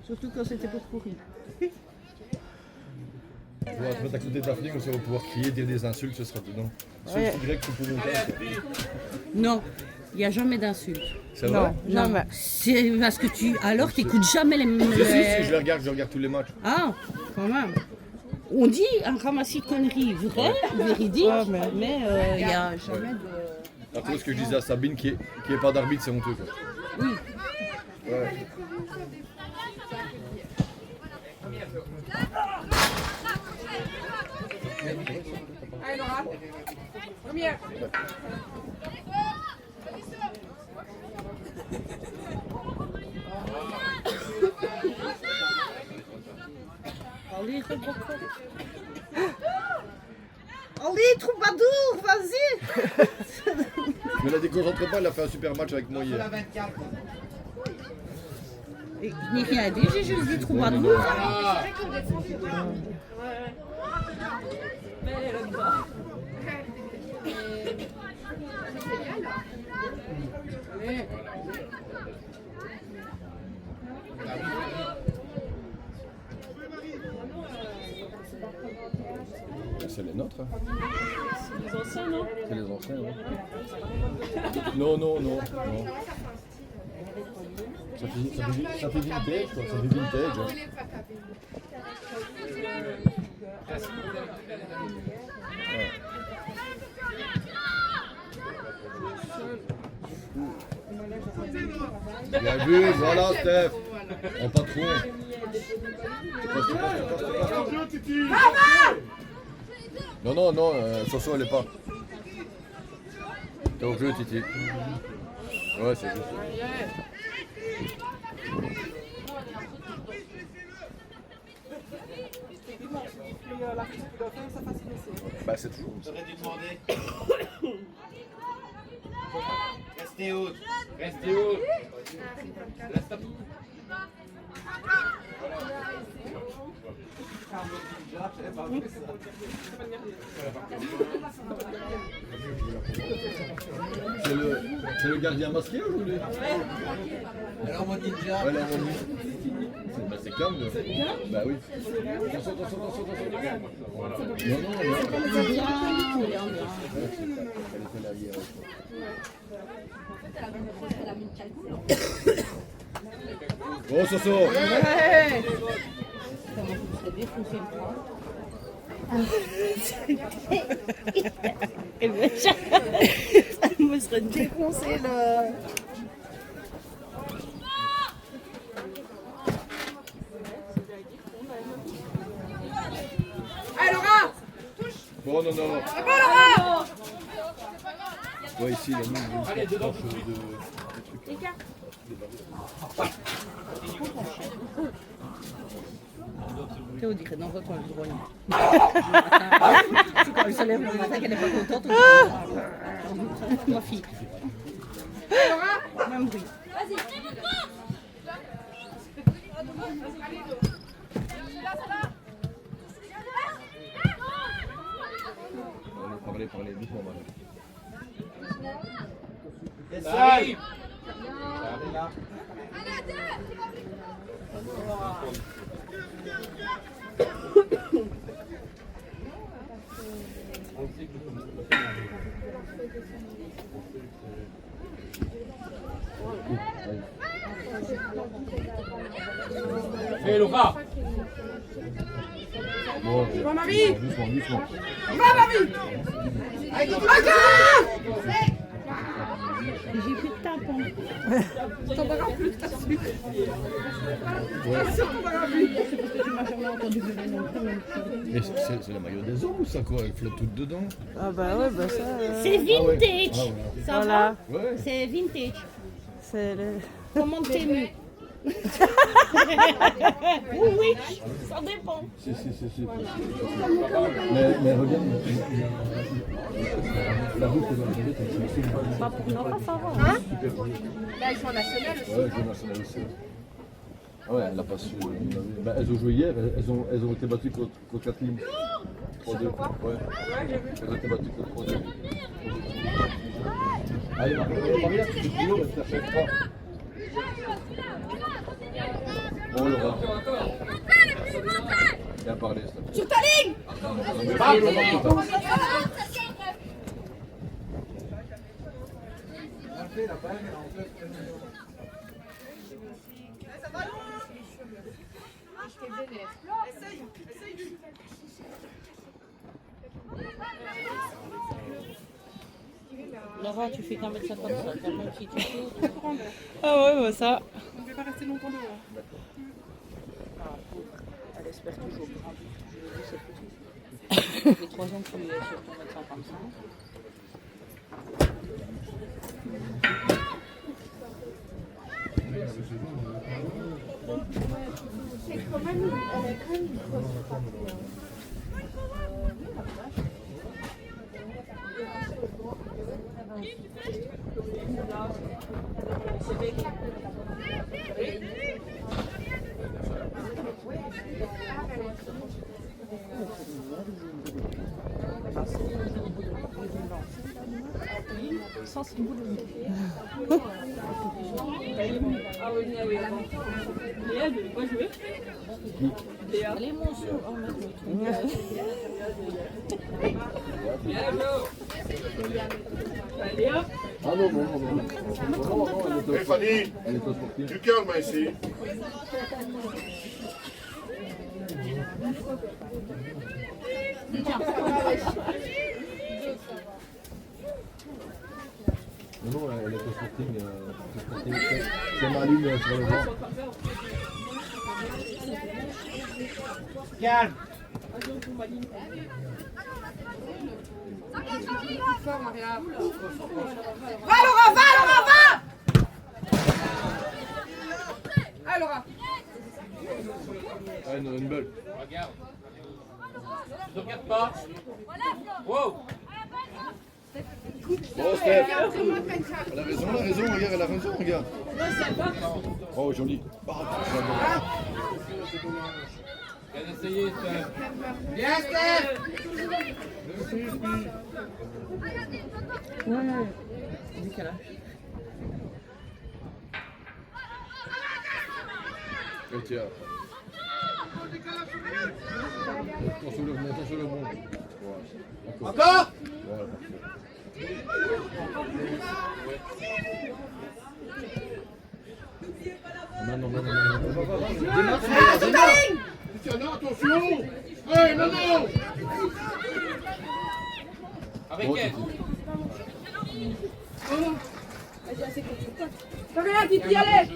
Surtout quand c'était pour courir. On va te mettre à côté de Daphné, comme ça on va pouvoir crier, dire des insultes, ce sera dedans. Ouais. Sauf direct pour mon Non, il n'y a jamais d'insultes. C'est vrai? Non, jamais. c'est parce que tu. Alors, t'écoutes jamais les. Si, je regarde tous les matchs. Ah, quand même. On dit un ramassis de conneries vrai, véridique, Ouais, mais il n'y a jamais de. Après, ce que je disais à Sabine, qui est pas d'arbitre, c'est honteux, quoi. Oui. Ouais. Allez Laura, première. Allez, Allez, troubadour, vas-y. Mais la déconcentre pas, elle a fait un super match avec moi hier. Je n'ai rien dit, j'ai juste dit troubadour. C'est les nôtres. Hein. C'est les anciens, non? C'est les anciens, ouais. Non. Ça fait vintage, quoi. Ça fait vintage. Hein. Ouais. Bien vu, voilà Steph. En patron. Non, Soso elle est pas. T'es au jeu Titi. Ouais, c'est juste. Bah c'est toujours. J'aurais dû demander. Restez haute. Restez haute. C'est le gardien masqué aujourd'hui? Alors mon ninja. Ouais, là, on dit. Bah, c'est calme. Bah oui. Attention. Non. C'est bien, bien. Elle était là hier. Oh Soso. Ouais. Comment tu serais défoncé le bras? Ça me serait défoncé le. Allez Laura. Bon, non. C'est bon Laura. Ouais, ici, il a mis une Allez, dedans planche tout de suite. de trucs. Théo dirait dans votre grogne. C'est quand elle se lève le matin qu'elle n'est pas contente. Ma fille. Allez Laura. Même bruit. Parlez, doucement, madame. Arrive. Fais Laura. Bon, Va Marie. doucement. Va Marie. J'ai plus de tampon. T'en verras plus, t'as su. Ouais. T'as sûr qu'on verra plus. C'est parce que tu m'as jamais entendu bébé non plus. Mais c'est la maillot des hommes ou ça quoi? Elle flotte toute dedans? Ah bah ouais, bah ça... C'est vintage. Ah ouais. Ça Voilà. va? Ouais. C'est vintage. C'est le... Comment t'aimes? Oui, ça dépend. Si. Mais regarde. La route est dans le jeu, c'est Pas pour Nora, ça va. Hein? Là, ils sont en national aussi. Ouais, je national aussi. Ah ouais, elle a pas su. Bah, elles ont joué hier, elles ont été battues contre Kathleen. 3-2. Ouais. Elles ont été battues contre 3-2. Allez, Marie, là, c'est plus haut, elle cherche 3. Bon, Laura. Viens parler, s'il te plaît. Sur ta ligne. Laura, tu fais qu'un mètre 55, même si tu sautes. Ah ouais, bah ça. On ne peut pas rester longtemps dehors. Elle espère toujours grandir. Je lui ai dit, c'est petit. Ça fait 3 ans que tu es sur ton mètre 55. Allez, mon sou. Oh, merde, Ah non, non, non, non. Non, non, Hé Fanny, elle est au sportif. du calme ici. Non, non, elle est au sporting. C'est Marline sur le banc. Calme. Fort, Maria. Va, Laura, va, Laura, va. Ah, Laura. Ah, une belle. Regarde. Ne regarde pas. Wow. Oh, Steph. Elle a raison, regarde, elle a raison, regarde. Oh, joli. Viens essayer, Steph. Viens, Steph. Et tiens. Monte sur le monde. Voilà. Encore. Voilà, parfait. Non, non, non, non, non. Tiens, non, attention. Hé, non, non. Avec Bon, elle. Maria, qui t'y allait.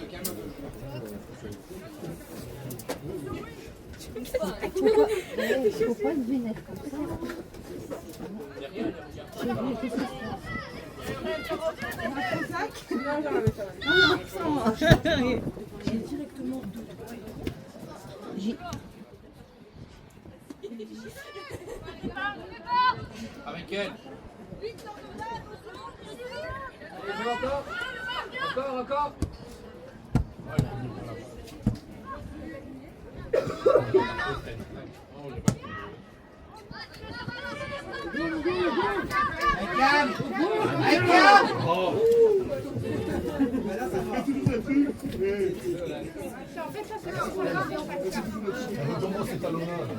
J'ai directement 2, 3. Avec elle. Allez, encore. Encore, encore. Comment c'est talonnade?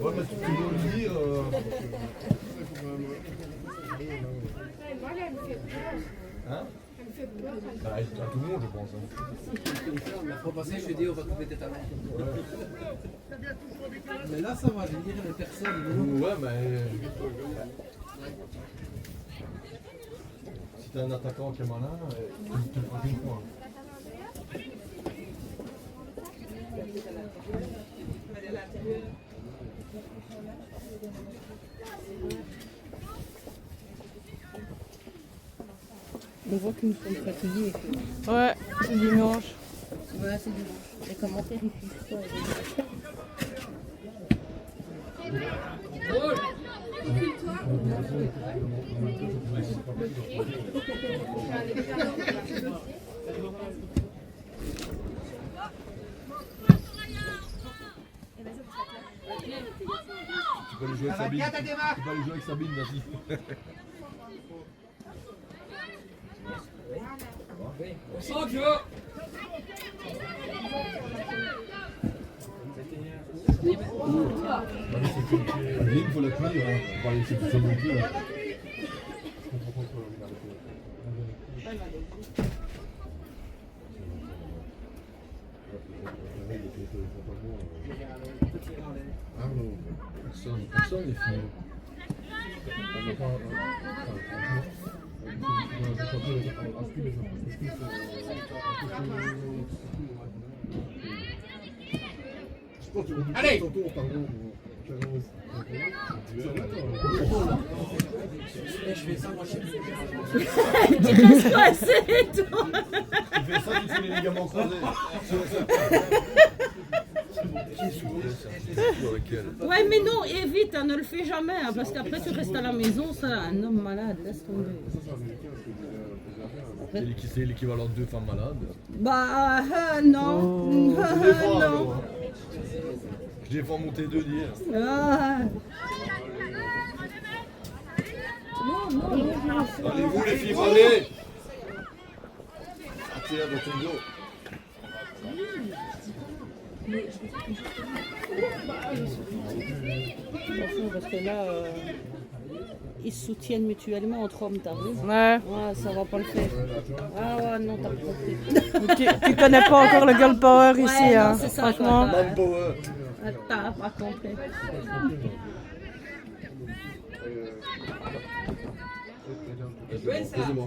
Ouais, mais tu veux le dire. Hein? Bah, à tout le monde, je pense. Hein. La fois passée, je dis on va couper tes talons. Mais là, ça va, je veux dire, les personnes. Ouais, mais. Si t'es un attaquant qui est malin, tu le prends qu'une fois. On voit qu'ils sont fatigués. Ouais, c'est dimanche. Voilà, c'est dimanche. Les commentaires, ils suivent pas. Tu peux aller jouer avec Sabine. Tu peux aller jouer avec Sabine, vas-y. On sent que Il faut la cuire, on va parler de cette chose non plus. Ah non, personne n'est fini. Allez. Je fais ça, moi je sais plus. Tu restes coincé, toi. Tu fais ça, tu fais les ligaments croisés. Ouais, mais non, évite, hein, ne le fais jamais, hein, parce qu'après tu restes à la maison, ça, un homme malade, laisse tomber. C'est l'équivalent de 2 femmes malades. Bah, non. Non. Je défends monter 2 dire. Ah. Non. Allez vous les filles, allez. Attire dans ton dos. Parce que là, ils se soutiennent mutuellement entre hommes, t'as vu? Ouais. Ouais, ça va pas le faire. Ah ouais, non, t'as compris. Tu connais pas encore le girl power ici, Ouais, non, hein. c'est ça, Franchement. toi, Man power. t'as pas compris. Reste devant.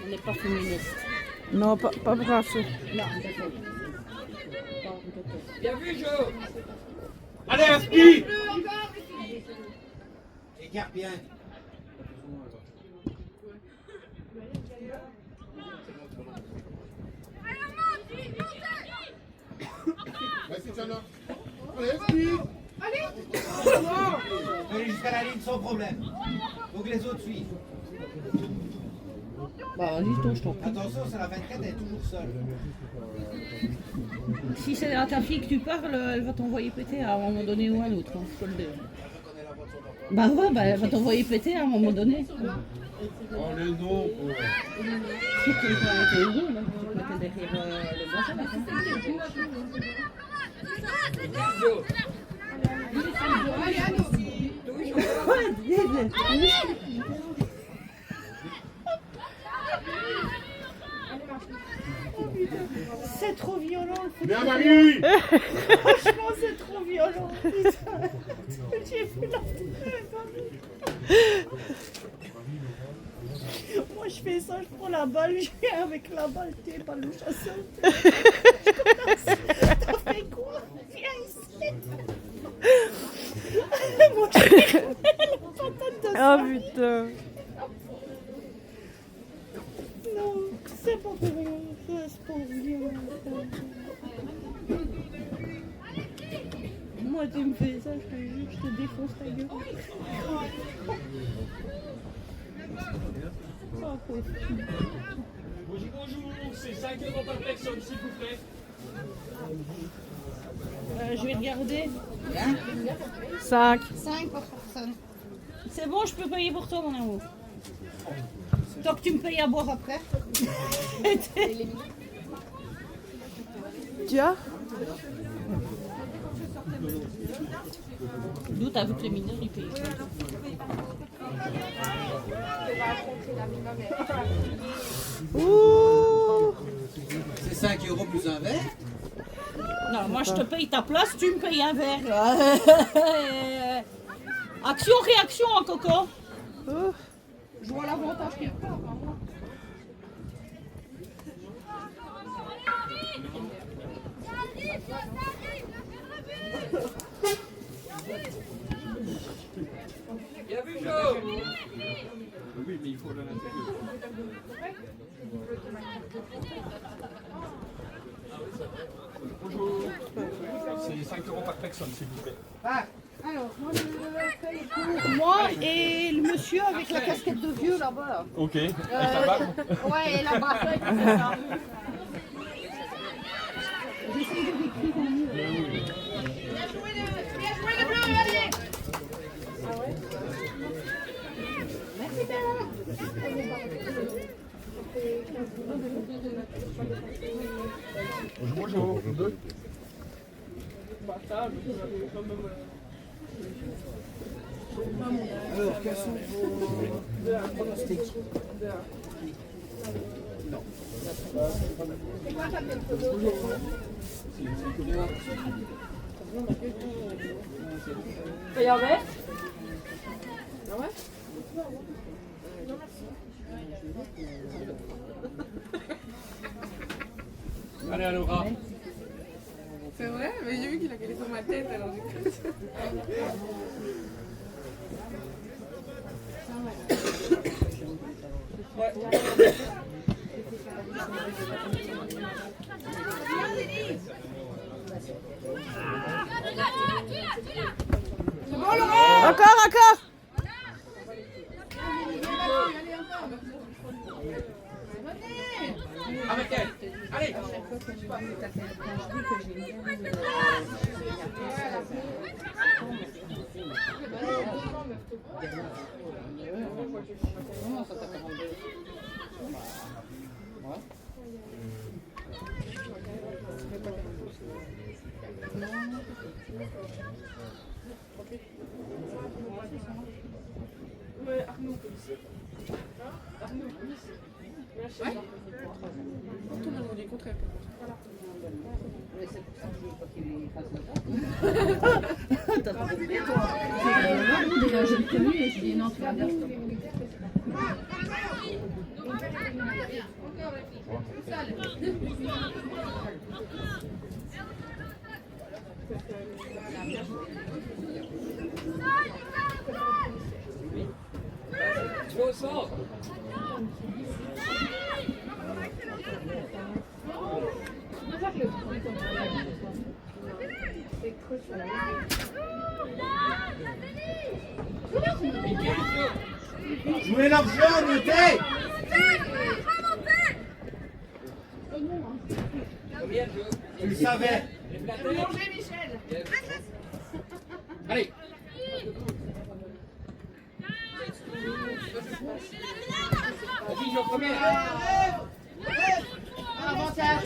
On n'est pas féministe. Non, pas brassé. Non, Bien vu, Joe. Allez, Aspi. Écarte bien. Merci, Tchana. Allez, Esprit. Allez jusqu'à la ligne sans problème. Faut que les autres suivent. Bah, dis-toi, je t'en prie. Attention, c'est la 24, elle est toujours seule. Si c'est à ta fille que tu parles, elle va t'envoyer péter à un moment donné ou à un autre, hein, je te le dis. Bah ouais, bah, elle va t'envoyer péter à un moment donné. Oh les noms. C'est que tu vas avec les roues, là, tu peux te derrière le bois. Joe. C'est trop violent, le Bien, Marie. franchement, c'est trop violent. Putain. J'ai vu la Moi, je fais ça, je prends la balle, je viens avec la balle, t'es pas le chasseur. T'as fait quoi? Viens ici. Moi, je fais la patate de ça. Oh putain. Non, c'est pas pour rien, c'est pas violent. Moi, tu me fais ça, je te jure, je te défonce ta gueule. Oh, pauvre fille. Bonjour, c'est 5 euros par personne, s'il vous plaît. Je vais regarder. 5. 5 par personne. C'est bon, je peux payer pour toi, mon amour. Tant que tu me payes à boire après. Tu as? D'où t'as vu que les mineurs, ils payent. Ouh. C'est 5 euros plus un verre. Non, moi je te paye ta place, tu me payes un verre. Action, réaction, hein, Coco. Ouh. Je vois l'avantage quelque part. Hein. Bien vu, Joe. Oui, mais il faut le l'intérieur. Bonjour. C'est 5 euros par personne, s'il vous plaît. Alors, moi je paye pour moi et le monsieur avec la casquette de vieux là-bas. Ok. Et ta barbe? Ouais, et la barbe, ouais, c'est ça. J'essaie de décrire au mieux. Bien joué les bleus, allez. Ah ouais. Merci bien. là, parce que quand même. Alors, quels sont vos pronostics? Faut y en mettre? Allez, Alora. C'est vrai, mais j'ai vu qu'il a collé sur ma tête alors j'ai cru. Encore. Avec elle. Allez. Ouais, Arnaud. Arnaud. Ouais. Tout le monde dit le contraire. C'est pour ça que je veux pas qu'il fasse le T'as pas compris, toi? Déjà, je l'ai connu et je dis non, tu vas bien. Tu vas au centre. Jouez l'argent, notez! Tu le savais! Mélangez, Michel. Allez. Vas-y, je première. Avantage.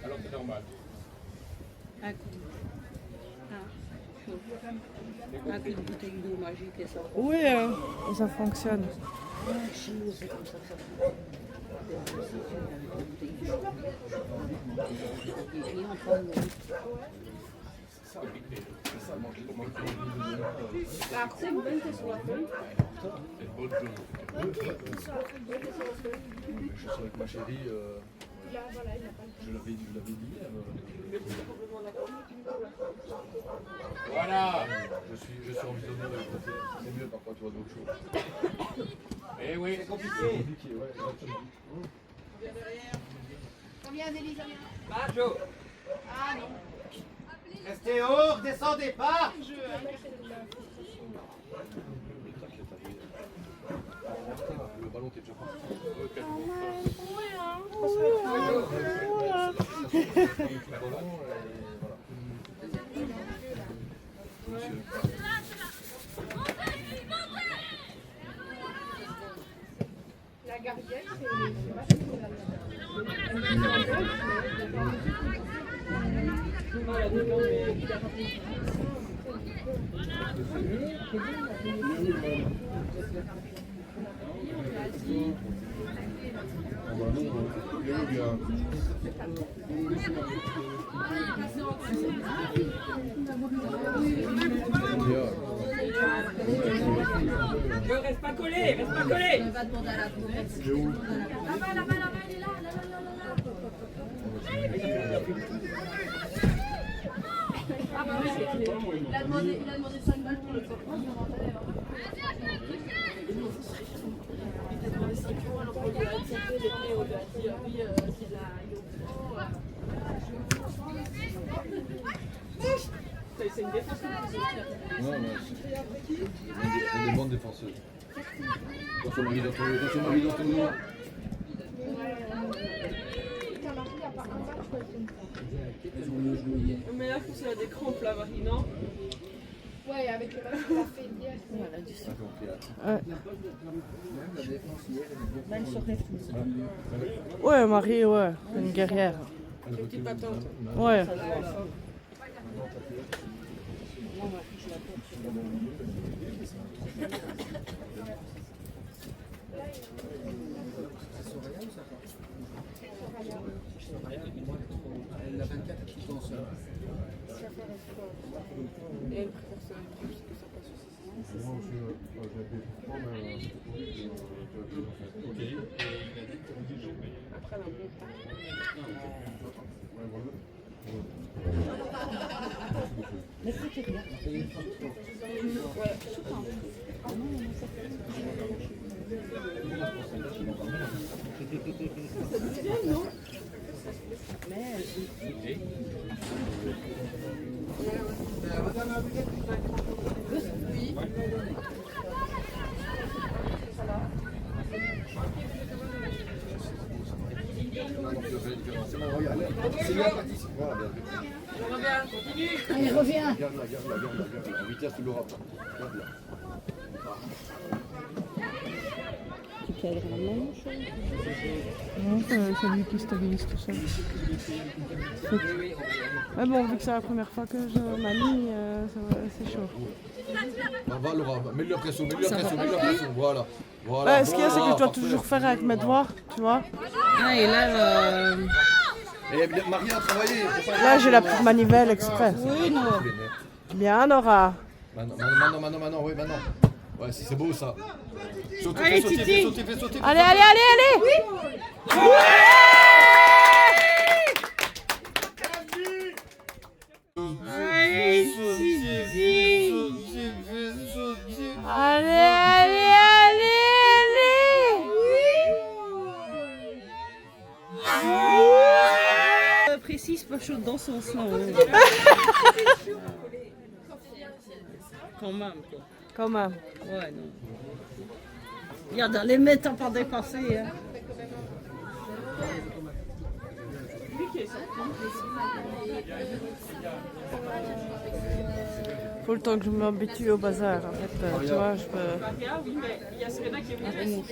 Alors c'est normal. Un coup de bouteille d'eau magique et ça. Oui, ça fonctionne. Chez nous, c'est comme ça que ça fait. Les clients prennent C'est bon, t'es sur la feuille. Je suis avec ma chérie. Je l'avais dit hier. Voilà. Je suis envisionné. C'est mieux parfois, tu vois, d'autres choses. Eh oui. C'est compliqué. Compliqué, ouais, exactement. Combien d'Élise? Majo. Ah non. Restez haut, redescendez pas! Le ballon t'es déjà parti. La gardienne, c'est vachement Reste pas collé, reste pas collé. On va demander à la tourette. Là-bas, elle est là, Ah bah oui, il a demandé 5 balles pour le copain, il a demandé 5 euros alors qu'on lui a accepté, les clés, on lui a dit oui, c'est la c'est une défense. Non, c'est une bonne défenseuse. Quand on m'a mis dans ton nom. Mais là, faut que c'est des crampes là, Marie, non? Ouais, avec le match qu'on a fait hier. Voilà, du sang. Ouais. Même sur les flous. Ouais, Marie, ouais. C'est une guerrière. Une petite patente. Ouais. La 24 qui pense. Et elle préfère ça, parce que ça passe aussi. Après, elle a un bon Les frites et rien. Allez, reviens. Garde-la. En vitesse, tu l'auras pas. Garde-la. Tu cadres la manche. Non, c'est lui qui stabilise tout seul. Mais bon, vu que c'est la première fois que je manie, c'est chaud. Va, Laura, mets-le pression, voilà. Ouais, ce qu'il y a, c'est que je dois toujours faire avec mes doigts, tu vois. Ah, et là, Et Marie a travaillé. Là, j'ai la petite manivelle exprès. oui, non. Bien, Nora. Maintenant, oui, maintenant. Ouais, c'est beau ça. Sautez, Allez, fais Titi. sauter. Allez. Précise, pas chaud dans son sens. Quand même, quoi. Quand même. Ouais, non. Regarde, les mettre à pas dépasser. Hein. Faut le temps que je m'habitue au bazar, en fait. Tu vois, je peux... Maria, oui, mais il y a Serena qui est venue.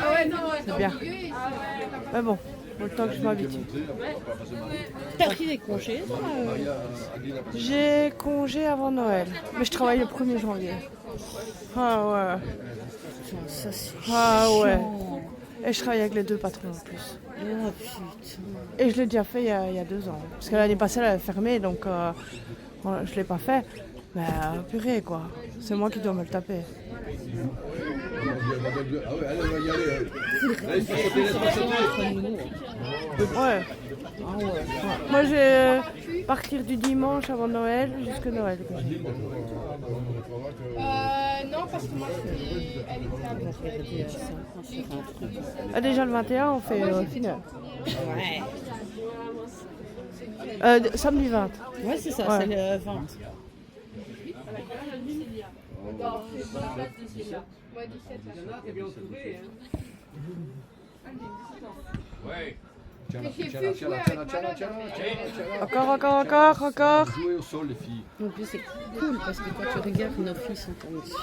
Ah ouais, non, C'est bien. Mais bon, faut le temps que je m'habitue. T'as pris des congés, toi J'ai congé avant Noël, mais je travaille le 1er janvier. Ah ouais. Ça, c'est Ah ouais. chiant. Et je travaille avec les 2 patrons en plus. Oh putain. Et je l'ai déjà fait il y a 2 ans. Parce que l'année passée, elle avait fermé, donc voilà, je ne l'ai pas fait. Mais purée, quoi. C'est moi qui dois me le taper. Ah ouais, allez, on va y aller. Allez, laisse pas sauter. Ouais. Ah ouais. Moi, j'ai partir du dimanche avant Noël jusqu'à Noël. Quoi. Non, parce que moi, elle était avec Ah, déjà le 21, on fait finale. Ouais. Samedi 20. Ouais, c'est ça, Ouais. c'est le 20. Moi, 17 là. Ouais. Encore. Jouez au sol, les filles. En plus, c'est cool parce que quand tu regardes, nos filles sont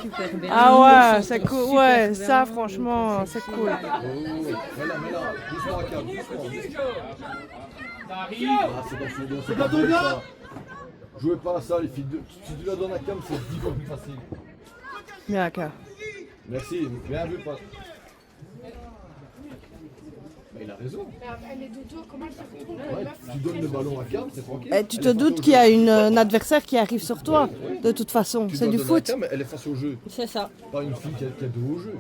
super bien. Ah Nous, ouais, sont c'est super cool. Ouais, bien. ça, franchement, c'est cool. Oh, mets-la. Doucement, Akam, doucement. Ça arrive. Ah, c'est pas ton gars. Jouez pas à ça, les filles. Si tu la donnes à Cam, c'est 10 fois plus facile. Bien, ok. Merci, bien vu, pas. Il a raison. Elle est de dos, comment elle se retrouve Ouais, tu donnes le ballon à Cam, c'est tranquille. Et tu te doutes qu'il y a un adversaire qui arrive sur toi, de toute façon. Tu C'est dois du donner à foot. Cam, elle est face au jeu. C'est ça. Pas une fille qui a dos au jeu.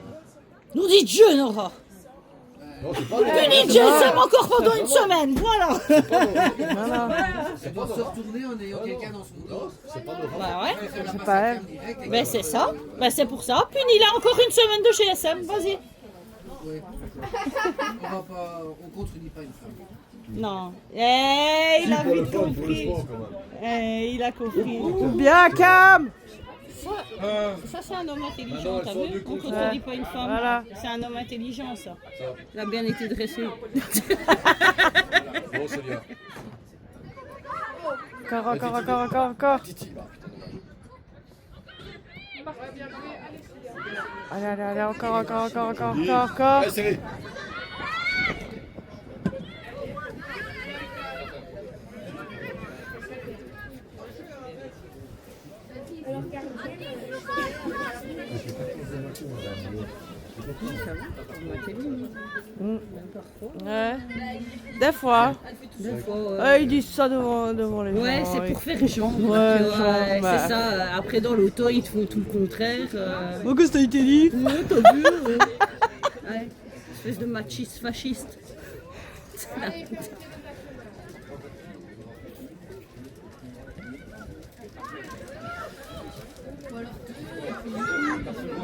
Nous dites jeu, Nora. Non, c'est pas Nous dites jeu, c'est encore pendant une semaine, voilà. C'est pour se retourner en ayant quelqu'un dans son dos. C'est pas normal. Bah ouais. C'est pas elle. Ben c'est ça. Ben c'est pour ça. Punis-la encore une semaine de GSM. Vas-y. Ouais. On contredit pas une femme. Non. Eh, il a Pour le vite fun, pour le compris. sport, quand même. Eh, il a compris. Bien, Cam. Ça, c'est un homme intelligent, Maintenant, t'as elles sont vu? nues On contre- contredit pas une femme. Voilà. C'est un homme intelligent, ça. Il a bien été dressé. Bon, Sonia. Encore. Titi. Ah, putain, dommage. Allez, encore. Allez, serré. Ouais. Des fois. Ils disent ça devant les gens. Ouais, c'est pour faire genre. Ouais, tu vois, genre, bah. c'est ça. Après, dans l'auto, ils te font tout le contraire. Qu'est-ce que t'as été dit? Ouais, t'as vu ouais. Espèce de machiste fasciste.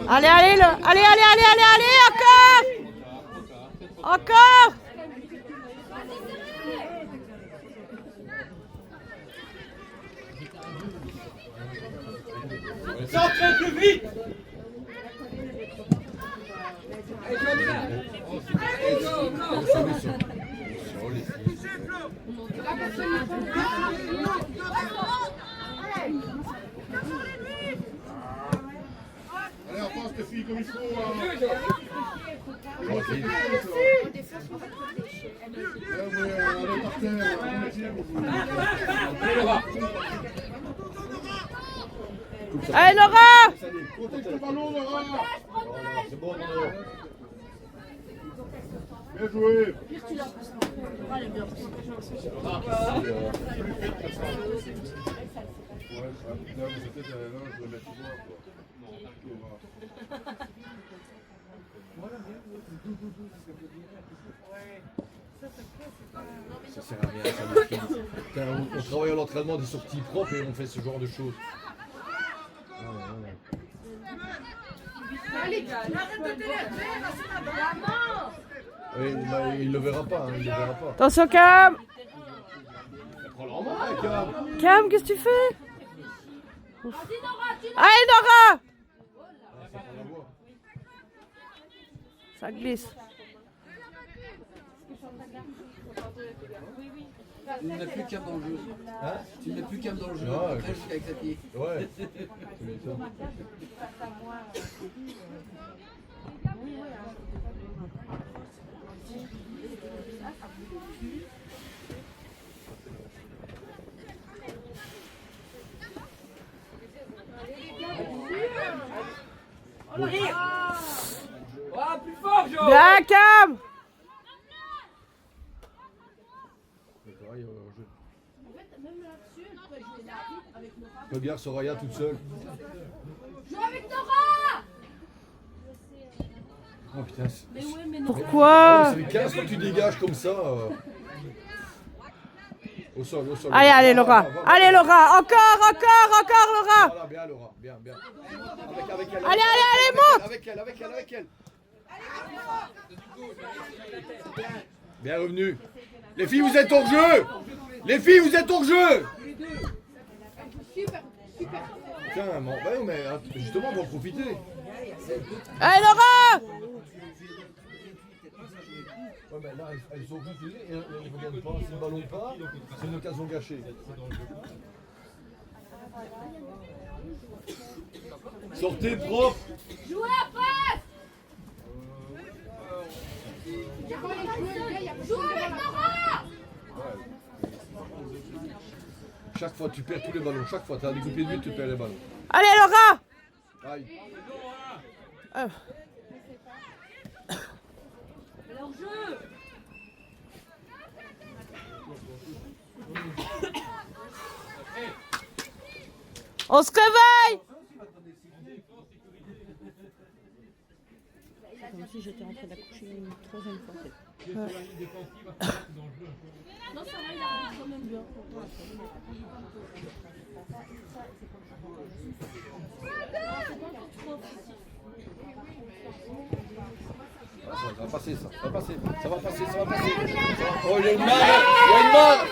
Allez, encore. Centrez plus vite. Allez, Joanna. Allez, go. Allez, on passe les filles comme il faut. Allez, Laura. Protège le ballon, Laura. C'est bon, Laura. Bien joué. Ça sert à rien, ça me file. Putain, on travaille à l'entraînement des sorties propres et on fait ce genre de choses. Oui, bah, il le verra pas, il le verra pas. Attention, Cam. Prends-le en main, Cam. Cam, qu'est-ce que tu fais? Allez, Nora. Ça glisse. Tu ne mets plus Cam dans le jeu. Hein? Tu ne mets plus Cam dans le jeu. Ah, Après, jusqu'avec sa pied. Ouais. Tu m'étonnes. Ah, plus fort, Jo. Bien, Cam. Regarde Soraya toute seule. Joue avec Nora. Oh putain. Pourquoi? Ça fait 15 fois que tu dégages comme ça. Au sol, au sol. Allez, Laura. Allez, Laura. Encore, Laura. Voilà, bien, Laura. Bien, bien. Avec elle. Allez, monte. Avec elle. Bien revenu. Les filles, vous êtes hors jeu. Putain, mais justement, on va en profiter. Allez, Laura. Ouais, mais là, elles sont refusées et elles ne reviennent pas. Si le ballon part, c'est une occasion gâchée. Sortez propre. Jouez à passe. Joue avec Nora. Chaque fois, tu perds tous les ballons. Chaque fois, tu as des coups de pied de but, tu perds les ballons. Allez, Laura. Aïe. On se réveille. C'est comme si j'étais en train d'accoucher une troisième fois. Non, ça va, il arrive quand même bien. Ça va passer, ça va passer. Oh, il y a une main.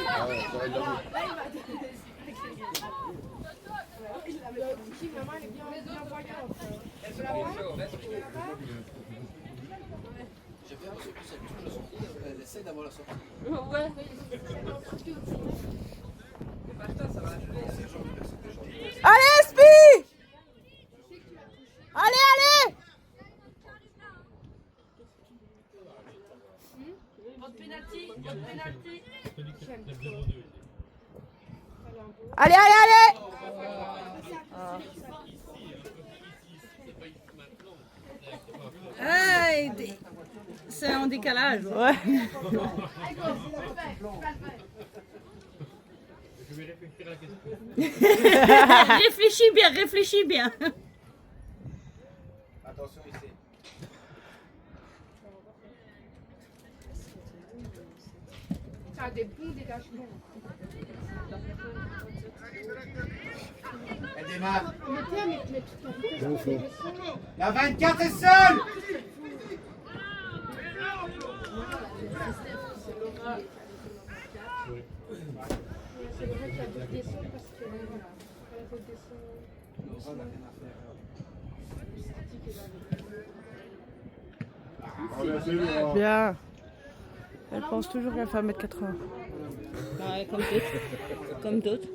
Ah ouais, ça va, il l'a vu. J'ai bien reçu que ça touche le son. essaie d'avoir la sortie. Ouais. Allez, Spi! Allez, allez! Votre pénalty, votre pénalty. Allez, allez, allez! Ah, c'est en décalage. Ouais. Je vais réfléchir à la question. Réfléchis bien, réfléchis bien. Attention ici. Ça a des bons dégagements. Elle démarre. Mais tout La 24 est seule. c'est vrai qu'il y a deux descentes parce que voilà. Elle a fait descendre. Allez, c'est Laura. Bien. Elle pense toujours qu'elle fait 1m80. Ouais, comme d'autres. Comme d'autres.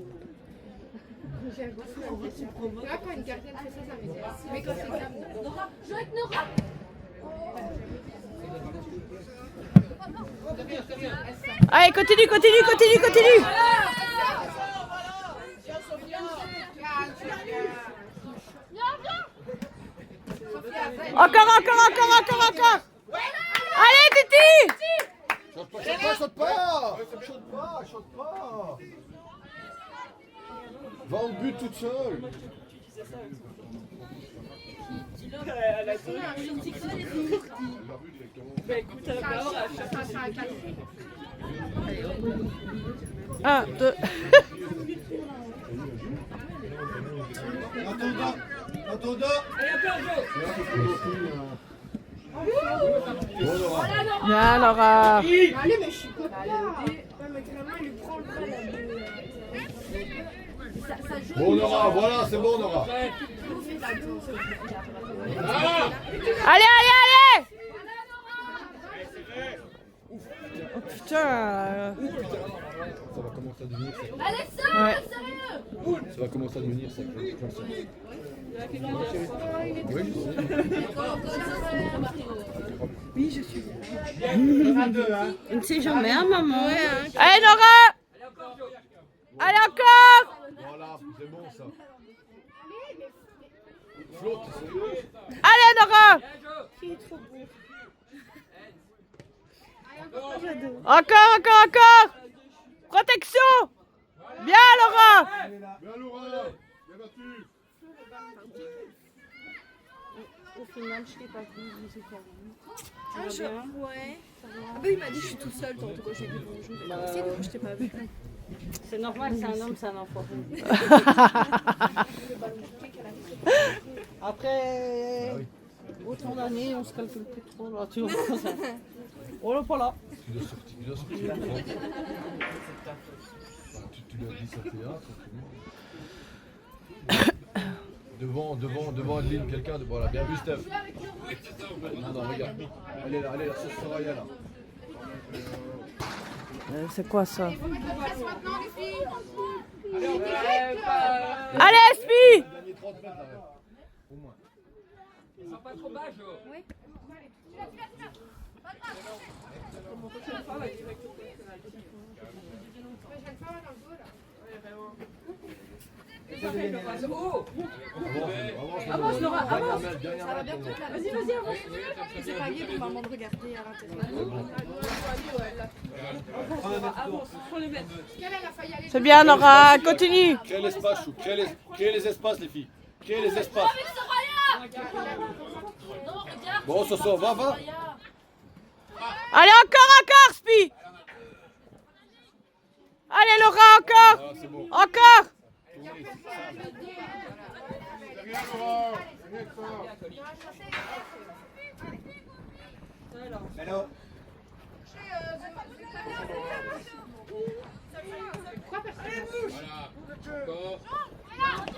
J'aime beaucoup l'impression. Là, quand une gardienne fait ça, ça m'énerve. Mais quand c'est calme. Nora, joue avec Nora. Allez, continue, continue, continue, continue! Encore, encore, encore, encore, encore! Allez, Titi! Saute pas, saute pas, saute pas! Saute pas, saute pas! Va au but toute seule! Ça a calmé. 1, 2. Dans ton dos. Dans ton dos. Bien, Laura. Allez, mais je suis pas là. Ouais, mais vraiment, il lui prend le bras là. Bon Nora, voilà, c'est bon Nora! Allez, allez, allez! Oh putain! Ça va commencer à devenir ça. Alexandre, Ouais. sérieux. Ça va commencer à devenir ça. Oui, je sais. On ne sait jamais, hein, maman. Allez, Nora! Allez, encore! Voilà, c'est bon ça. Flotte, sérieux. Allez, Nora! Encore, encore, encore! Protection! Bien, Laura! Bien Laura. Bien battu. Au final, je t'ai pas vu, je sais pas. Ouais. Bah, il m'a dit, je suis tout seul, tant que j'ai vu bonjour. C'est bon, je t'ai pas vu. C'est normal, c'est un homme, c'est un enfant. Après autant d'années, on se calcule plus trop. Là, tu vois, ça. Oh là, pas là. Il a sorti le grand. Tu lui as dit ça théâtre. Devant Adeline, quelqu'un de. Voilà, bien vu Steph. Non, non, regarde. Elle est là, c'est Soraya là. C'est quoi ça? Maintenant, les filles. Allez, Spi! Dernier 30 mètres là. Au moins. Pas trop bas, Jo. Avance Nora, avance. Ça va bientôt là. Vas-y, vas-y, avance. C'est pas lié pour maman de regarder à l'intérieur. Avance, faut les mettre. Quelle elle a failli aller. C'est bien, Nora, continue! Créez l'espace, Chou. Créez les espaces, les filles. Créez les espaces. Avec Soraya. Non, regarde. Bon, Soso, va. Allez, encore, Spi! Allez, Laura, encore! Ah, c'est bon. Encore! Derrière Laura. Derrière ça. Hello.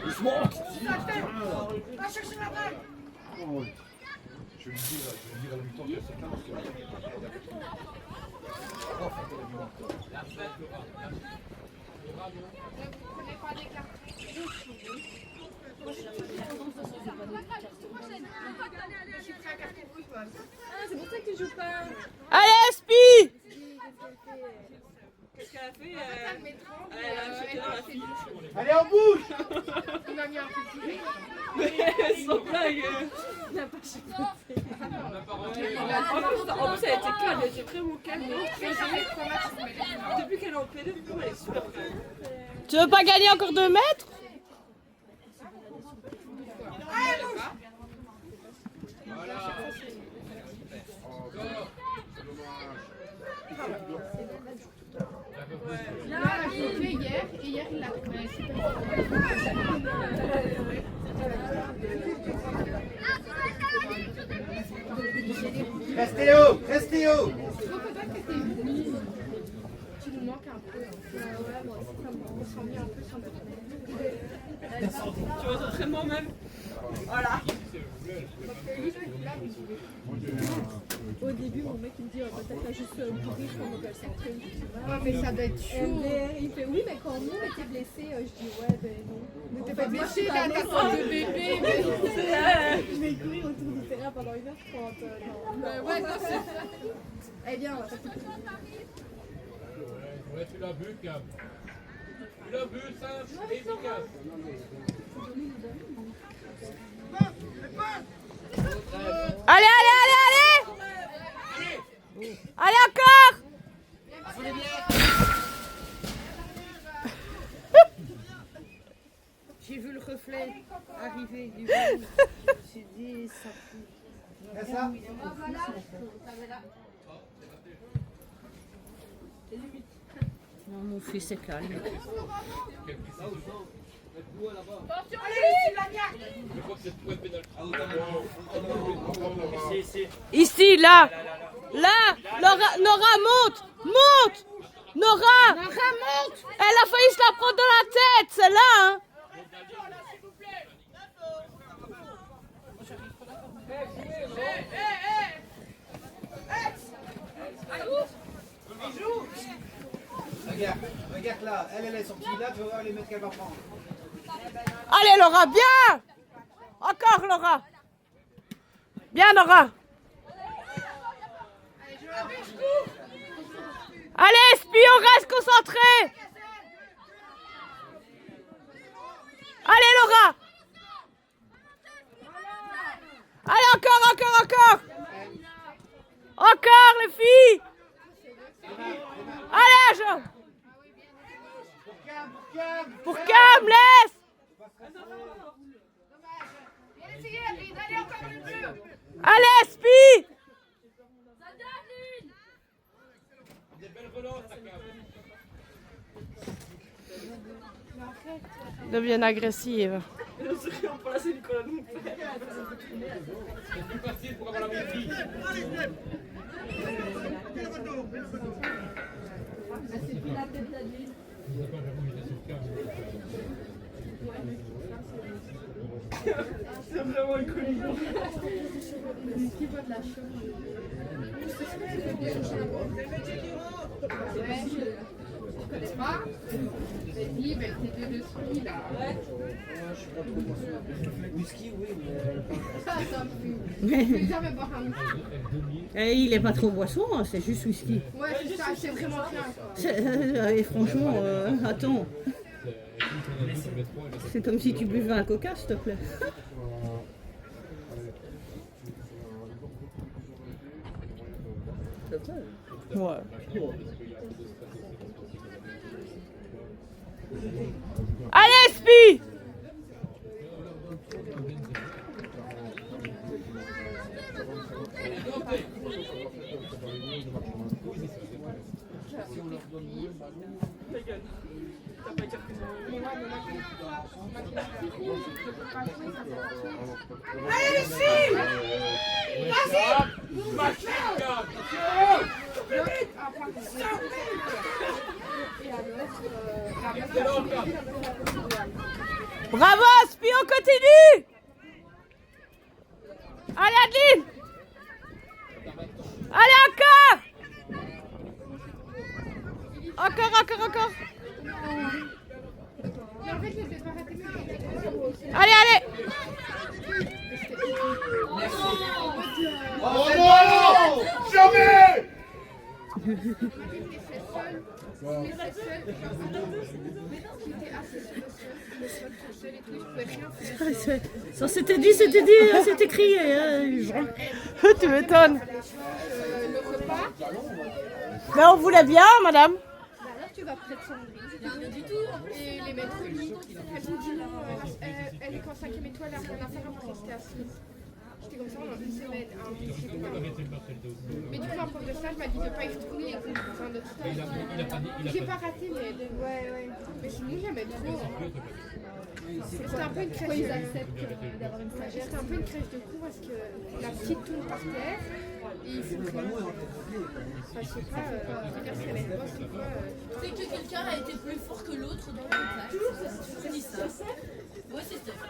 Doucement. Va chercher la balle. Je vais lui dire à la mi-temps que c'est 15 parce que... C'est pour ça que tu joues pas. Allez, Spi! Qu'est-ce qu'elle a fait? Elle a chuté dans la fille. Allez, on bouge. On a mis un petit. Mais sans blague. Il n'a pas chuté. En plus, elle était calme, elle était vraiment calme. Depuis qu'elle est en PD, elle est super calme. Tu veux pas gagner encore 2 mètres? Là, je l'ai fait hier, et hier il l'a fait. Restez haut, restez haut. Faut peut-être que tu nous manques un peu. Ouais, moi aussi, ça me sent bien un peu sur notre. Tu vas aux entraînements même? Voilà. Au début, mon mec il me dit peut-être t'as juste courir pendant qu'elle s'entraîne. Ouais, mais ça doit être chaud. Il fait oui, mais quand nous on était blessés, je dis ouais, ben non. Mais t'es pas blessé là, t'as pas de bébé. Mais... Je vais courir autour du terrain pendant 1h30. Non. Ouais, non, c'est. Eh bien, on va faire tout. Ouais, tu l'as bu, Cam. Tu l'as bu, simple et efficace. Allez, allez, allez, allez! Allez encore! J'ai vu le reflet arriver du vent. J'ai dit ça pue. C'est ça. Non, mon fils est calme. Ici, là! Là! Nora, monte! Monte! Nora! monte! Elle a failli se la prendre dans la tête, c'est là, hein! Regarde là, elle est sortie là, tu vas voir les mètres qu'elle va prendre. Allez, Laura, bien! Encore, Laura! Bien, Laura! Allez, Spi, on reste concentré! Allez, Laura! Allez, encore! Encore, les filles! Allez, Jean! Pour Cam, laisse! Allez, Spi! Des belles relances, la Cam. Deviennent agressives. On peut laisser Nicolas nous faire. C'est plus facile pour avoir la même fille. C'est vraiment une colis. Qui voit de la chaux. Je connais pas. J'ai dit, ben t'es deux dessus là. Whisky, oui, Ça me fout. Je vais jamais boire un whisky. Et il est pas trop boisson, hein, c'est juste whisky. Ouais, c'est ça, c'est vraiment bien quoi. Et franchement, attends. C'est comme si tu buvais un coca, s'il te plaît. Ouais. Allez, Spi! Allez, Lucie! Vas-y! Bravo, Spi, on continue! Allez, Adeline! Allez, encore! Encore. Mais en fait, je les ai pas ratés, mais je les ai ratés moi aussi. Allez. Oh non! Jamais! Je me laissais seule. J'étais assez sur le sol toute seule et tout, je pouvais rien faire. Ça c'était dit, c'était crié. Hein. Tu m'étonnes. Le repas, Mais on voulait bien, madame. bah alors tu vas près de Sandrine. Rien du tout. Et les maîtres au lit, elle me dit non, elle est qu'en 5e étoile, elle a rien à faire après rester assise. J'étais comme ça pendant une semaine. Mais du coup, un prof de stage m'a dit de ne pas y retourner et qu'on faisait un autre stage. J'ai pas raté, mais ouais. Mais sinon, j'aimais trop. C'était un peu une crèche. Ils acceptent d'avoir une stagiaire. C'était un peu une crèche de cours parce que la petite tombe par terre et il faut que. Enfin, je sais pas, dire si elle a une bosse ou quoi. C'est que quelqu'un a été plus fort que l'autre dans la classe. Je dis ça. Ouais, c'est Steph.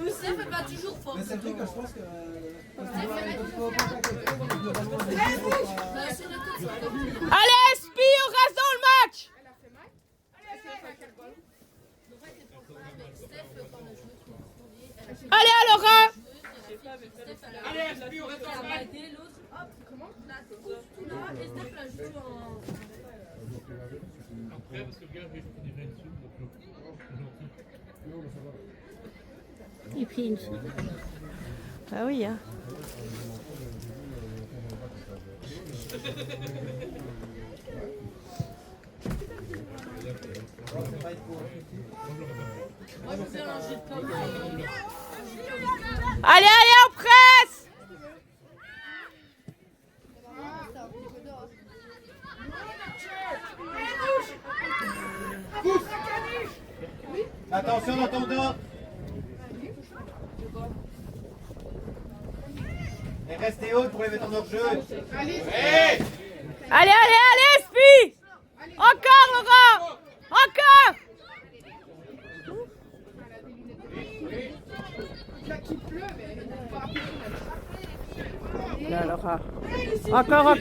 Le Steph, elle va toujours fort. Mais c'est le truc que je pense que. Allez, Spi, on reste dans le match. Elle a fait mal. Elle a fait quel ballon? Allez, Laura. Allez, Spi, on reste dans le match. Comment? Tout là, et Steph la joue en. Après, parce que le gars, je finirai dessus. Et puis une Ah oui, hein. Moi, je fais un jet de com. Allez, on presse. Attention dans ton dos. Et restez haute pour les mettre en hors-jeu. Allez, Spi. Encore, Laura. Encore. Qui pleut, mais elle n'est pas. Là, Laura. Encore.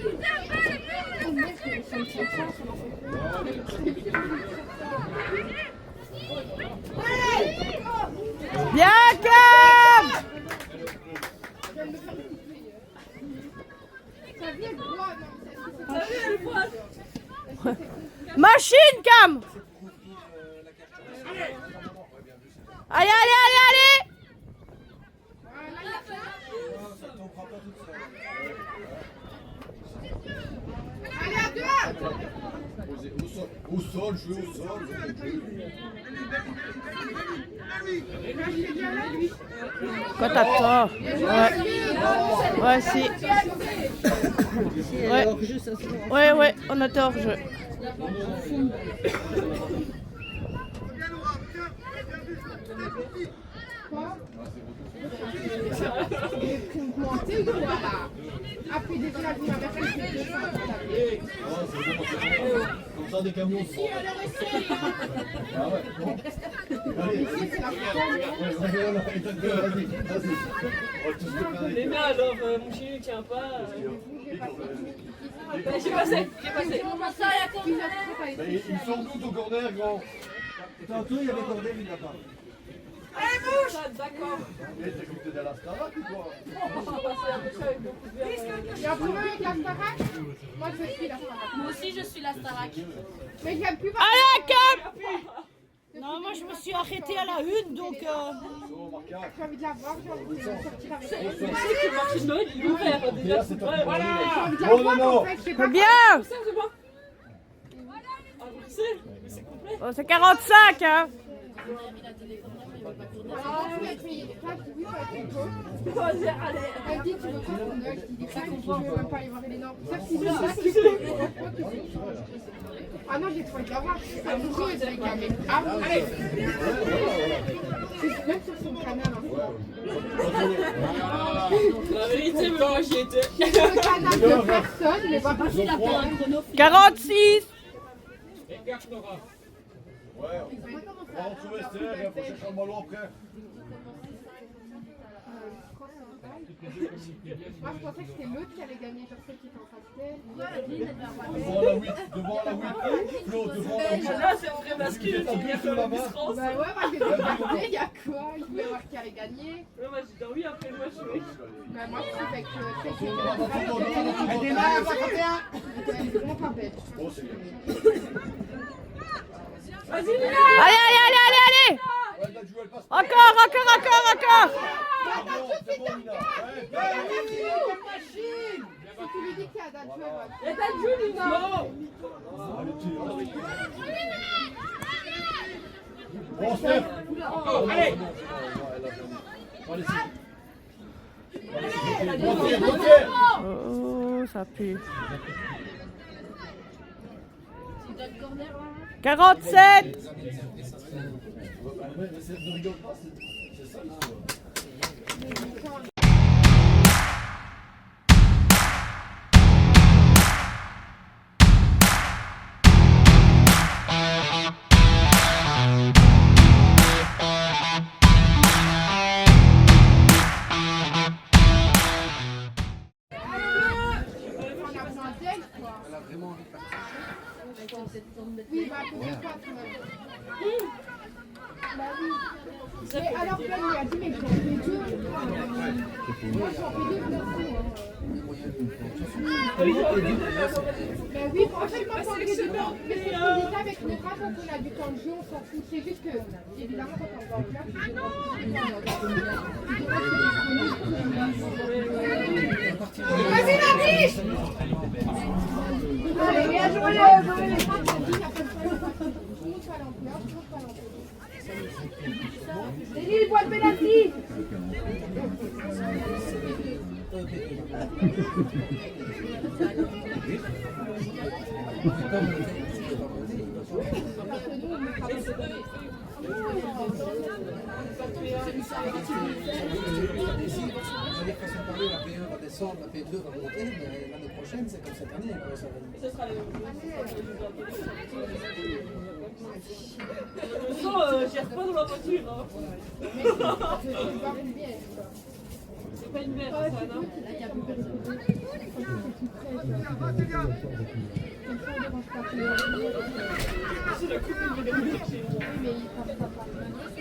Bien, Cam. Machine, Cam. Allez. Allez, à deux! Au sol, je vais au sol. Quoi, t'as tort? Ouais, si. Ouais, on était hors jeu. Après, déjà, la vie m'avait fait Comme ça, des camions. Ah ouais, bon. Allez, vas-y. Les mains alors, mon chien ne tient pas. J'ai passé. Comment ça, il y a combien? Ils sont tous au corner, grand. Tantôt il y avait Cordel, il n'a pas. Allez, bouge. D'accord. Et t'es comme t'es dans la Starac ou quoi? Il y a un problème avec la Starac? Moi, je suis la Starac. Moi aussi, je suis la Starac. Mais j'aime plus Allez, Cam. Non, moi je me suis arrêtée à la une, donc... J'ai envie de la voir, j'ai envie de sortir avec elle. C'est que le marché de Noël, il est ouvert déjà. J'ai envie de la Non, voir, non, en fait, je sais pas. C'est bien. C'est bon. Ah, Bruxelles, mais c'est complet. Oh, c'est 45, hein. Elle dit tu veux quoi pour Noël? Je dis ça, je veux même pas aller voir Elena. Sauf si je sais pas. Ah non, j'ai trop envie de la voir. Je suis amoureuse, les gars, mais allez. C'est même sur son canal. La vérité, moi j'y étais. C'est le canal de personne, mais pas Il a fait un chrono. 46. Edgar Nora. Ouais, on va retrouver Esther et on va chercher un ballon après. Moi, je pensais que c'était l'autre qui allait gagner, genre celle qui était en face d'elle. Devant la 8, Flo, devant la 8. Là, c'est vrai masculin qui vient faire la Miss France. Bah ouais, moi j'ai regardé, il y a quoi? Je voulais voir qui allait gagner. Ouais, moi j'ai dit oui, après moi je suis. Bah moi je suis avec celle qui était Elle démarre à 51. Elle est vraiment pas belle. Oh, c'est bien. Vas-y, Lina. Allez, allez, allez, allez, allez. Ouais, elle joue, elle passe. Encore, encore, encore, encore. C'est bon, Lina. Si tu lui dis qu'il y a Dadju, elle va. Il y a Dadju, Lina. Allez, tire. Bon, Steph. Allez. Allez, c'est. Oh, ça pue. 47. Ne rigole pas, c'est ça l'histoire. Elle a vraiment envie de partir. Oui, bah pour une fois, tu m'as dit. Bah oui. Mais alors, Flo, il a dit, mais j'en fais deux. Moi, j'en fais deux d'un coup. Bah oui, franchement, quand on est dedans, mais c'est ce qu'on dit avec le bras, quand on a du temps de jeu, on s'en fout. C'est juste que, évidemment, quand on va en classe, vas-y, Mathis! Allez, bien joué, les femmes, ça dit, il y a pas de problème. Tout le monde soit à l'ampleur, tout le monde soit à l'ampleur. Denis, bois le pénalty! J'avais façon de parler, la P1 va descendre, la P2 va monter, mais l'année prochaine, c'est comme cette année. Ça va. Ce sera le j'y arrive pas dans la voiture. Hein. C'est pas une merde, ça, non? C'est la coupe de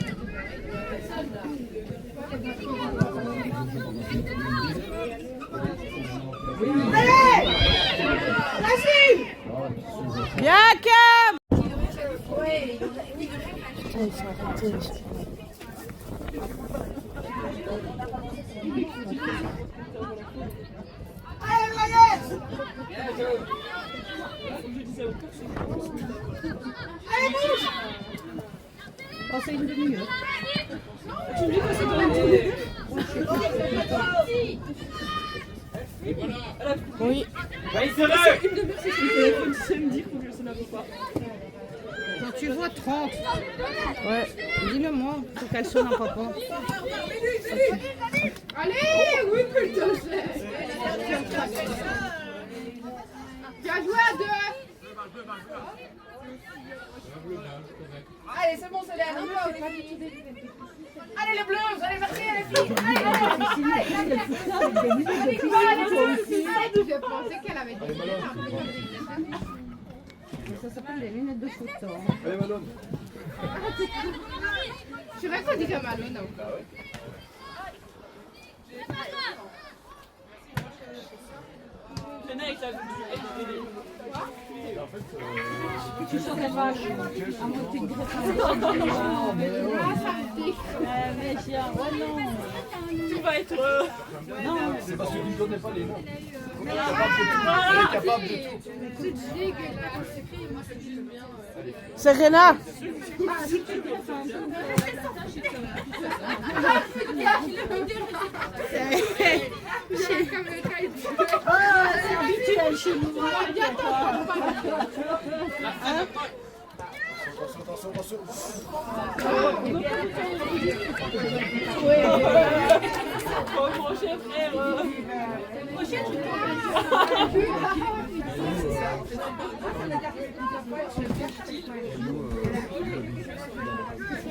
Allez! Vas-y! Bien, Cam. Allez, Moyenne! Allez, bouge! Oh, c'est une demi-heure. Tu me dis que c'est pas une Oui. une demi-heure, c'est son téléphone samedi, faut que je ne l'avoue pas. Quand tu vois 30, Ouais. dis-le-moi, faut qu'elle sonne à papa. Allez! Oui, putain, bien joué à deux! Allez, c'est bon, c'est l'air. Allez les bleus, allez marquer les filles. Je pensais qu'elle avait dit Ça s'appelle des lunettes de foot. Allez, Malone. Je dirais qu'on dirait Malone. Le mec, là, Tu serais vache. À monter une greffe. Mais chien, oh non. tout va être. Non, C'est parce que tu ne connais pas les noms. Elle est capable de tout. C'est dégueulasse. Serena. c'est habituel chez nous. Attention. Oh mon cher frère. Prochaine, je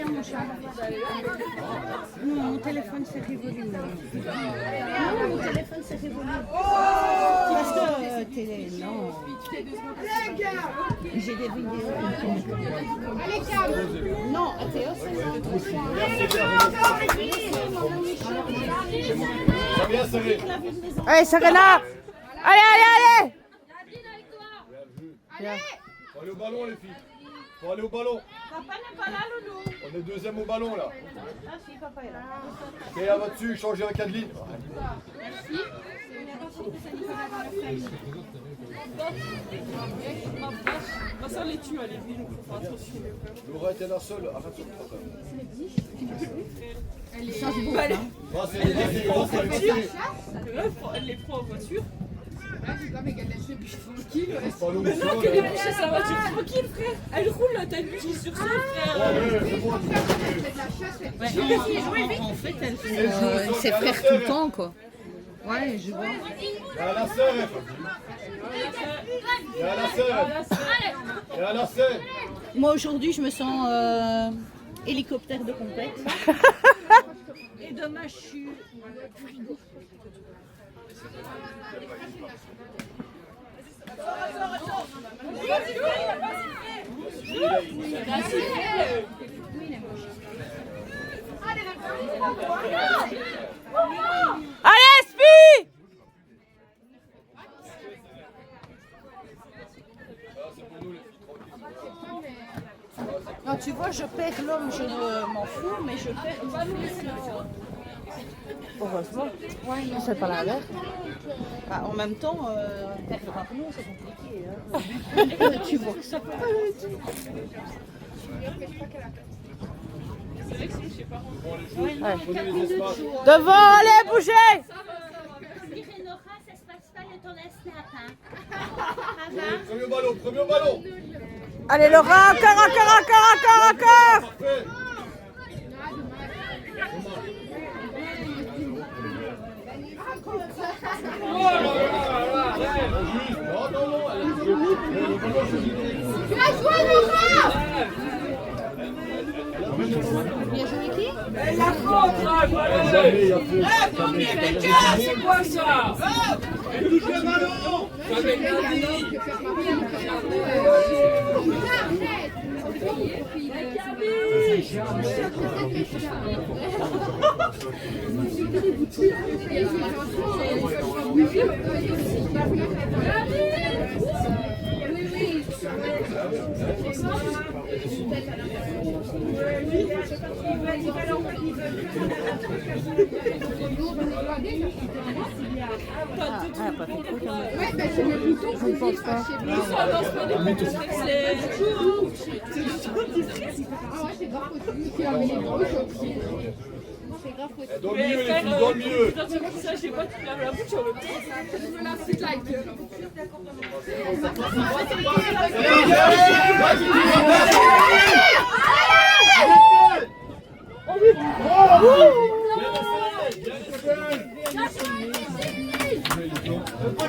te Non, mon téléphone s'est révolu. Non, mon téléphone s'est révolu. Parce que télé, non. J'ai des vidéos. Allez, calme. Non, Théo, c'est Bien serré. Allez, Serena. Allez, allez, allez. Allez. Faut aller au ballon, les filles. Faut aller au ballon. Papa n'est pas là, Loulou. On est deuxième au ballon, là. Ah si, papa est là. Et là, va-dessus, changer un Cadeline. Ma soeur les tue, allez, il faut faire attention. Laura était la seule. Arrête sur le Ça se bouffe, hein. Là, elle les prend en voiture. Ah, je dis, mais qu'elle laisse le bûche tranquille. Maintenant qu'elle est couchée sa voiture tranquille, frère. Elle roule, là, t'as une bûche sur ça, frère. En fait, elle fait ses frères tout le temps, quoi. Ouais, je vois. Il y a la sœur, il y a la sœur. Il y a la sœur. Moi, aujourd'hui, je me sens hélicoptère de complexe. Et demain, je suis frigo. Allez, Spi. Non, tu vois, je perds l'homme, je m'en fous, mais je perds le ballon. Heureusement. C'est pas l'inverse. Bah, en même temps, perdre un pneu, c'est compliqué. Hein. Tu vois que ça peut Devant, allez, bougez. Nora, ça se passe pas le temps d'un snap, hein. Premier ballon, premier ballon. Allez, Laura, encore. Parfait. Tu as joué, Laura. Bien joué qui? La faute, là, c'est quoi ça? Touche le ballon. Ouais, bah c'est le bouton qu'on dit pas chez moi. Ah ouais, c'est grave possible. Tu as mis les bouches aussi. C'est grave possible. Dans le mieux, les filles, dans le mieux. Quand tu vois ça, je sais pas, tu te laves la bouche en même temps. Je me la petite like.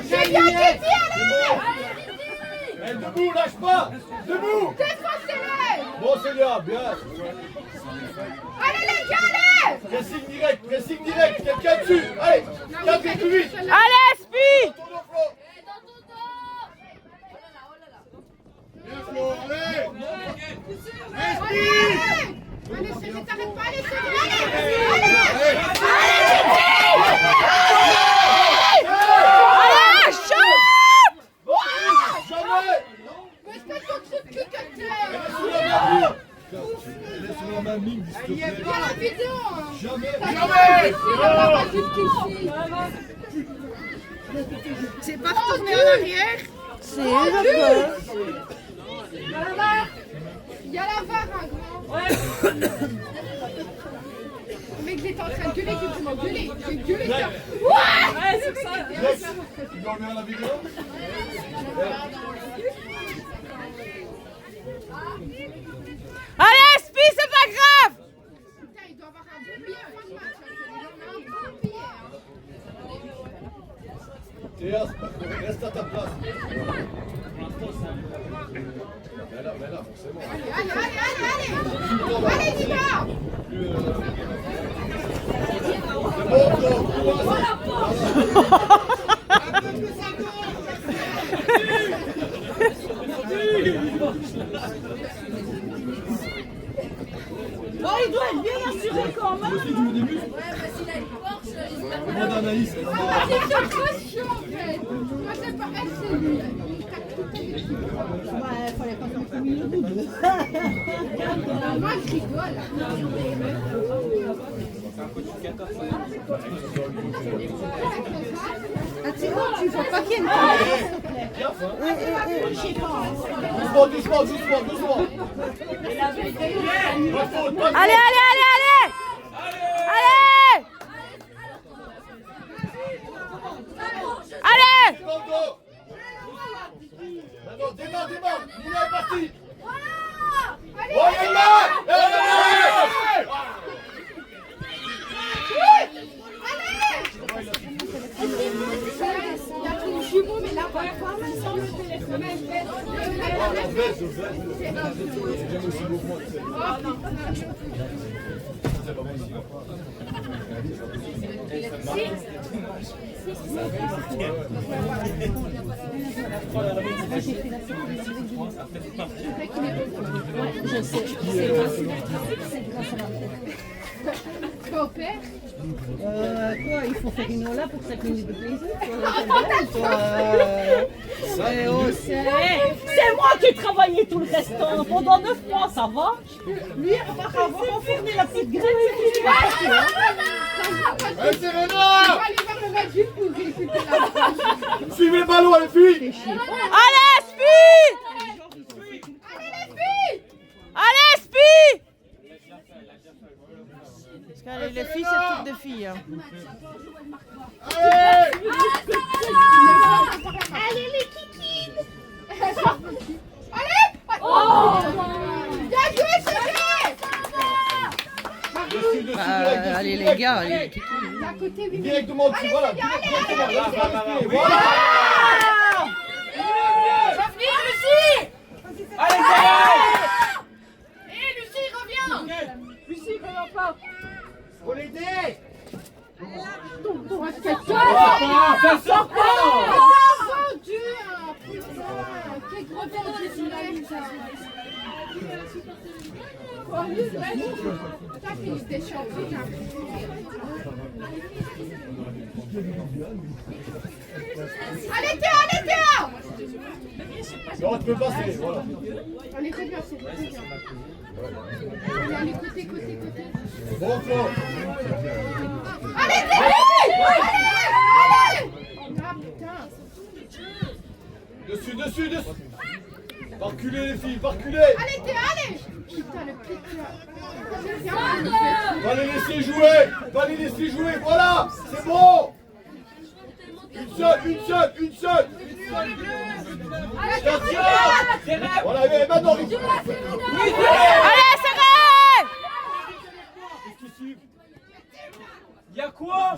C'est bien qui tire, debout, lâche pas. Debout. Défoncez-les. Bon, c'est bien, bien. Allez les gars, allez. Pressing direct, quelqu'un dessus. Allez, 4 et plus vite. Allez, Spi. Allez, chérie, t'arrêtes pas, allez, chérie, Allez, chope. Jamais. mais c'est pas ton truc que tu es. Elle est sur la même ligne, s'il te plaît. Il y a la vidéo, hein. Jamais. C'est pas retourner en arrière. C'est le Il y a la barre, un grand. Le mec, j'étais en train de gueuler, tu m'as gueulé. J'ai gueulé. Ouais, c'est ça. Tu dois revenir à la vidéo. Allez, Spi, c'est pas grave. Putain, il doit avoir un bon billet en fin de match. Il en a un bon billet. Théa, reste à ta place. Mais là, forcément. Allez, allez, allez, allez. Allez, Dima! Bon, il doit être bien assuré quand même. Ouais, parce qu'il a une Porsche, il Demande à Anaïs. C'est trop chiant en fait. Moi, c'est pas elle, c'est lui. Ouais, fallait pas faire comme il nous deux. Moi, je rigole. Ah, tu vois, tu vois pas qu'il y a une caméra, s'il te plaît. Je sais pas. Doucement. Allez, allez, allez, allez! Allez! Allez! Attends, démarre. Il est parti. Allez, Oh, il est là. il y a ton jumeau, mais là, pas sans le téléphone. J'aime aussi beaucoup. Je sais. C'est grâce à la Coopère. Quoi, il faut faire une ola pour 5 minutes de plaisir. C'est moi qui travaillais tout le restant. Pendant 9 mois, ça va. Lui, on va avoir enfermé la petite graine. Allez, Serena. On va aller voir le match du foot, j'ai écouté la Suivez le ballon, les filles. Allez, Spi! Allez les filles! Allez, Spi! Parce que les filles, c'est toutes des filles. Hein. Allez les kikines! Allez! Oh! Bien joué, c'est Allez, les gars, allez. à côté, oui. Directement dessus, voilà. Directement, là, respirez. Voilà. Lucie! Allez, allez! Hé, Lucie, reviens! Lucie, reviens pas. Faut l'aider. Ça sort pas! Vendu un putain! Quel gros vendu celui-là! Oh, lui, t'as fini tes champions. Allez Théa! Non, tu peux passer, voilà. Allez, reviens, c'est bon. Allez, côté. Bon flanc. Allez Théa! Allez! Ah putain! Dessus. Par reculer, les filles, par reculer. Allez Théa, allez! Putain, le piqueur! Va les laisser jouer, voilà, c'est bon. Une seule. Attention. Voilà, allez, maintenant. Allez, serré! Y'a quoi?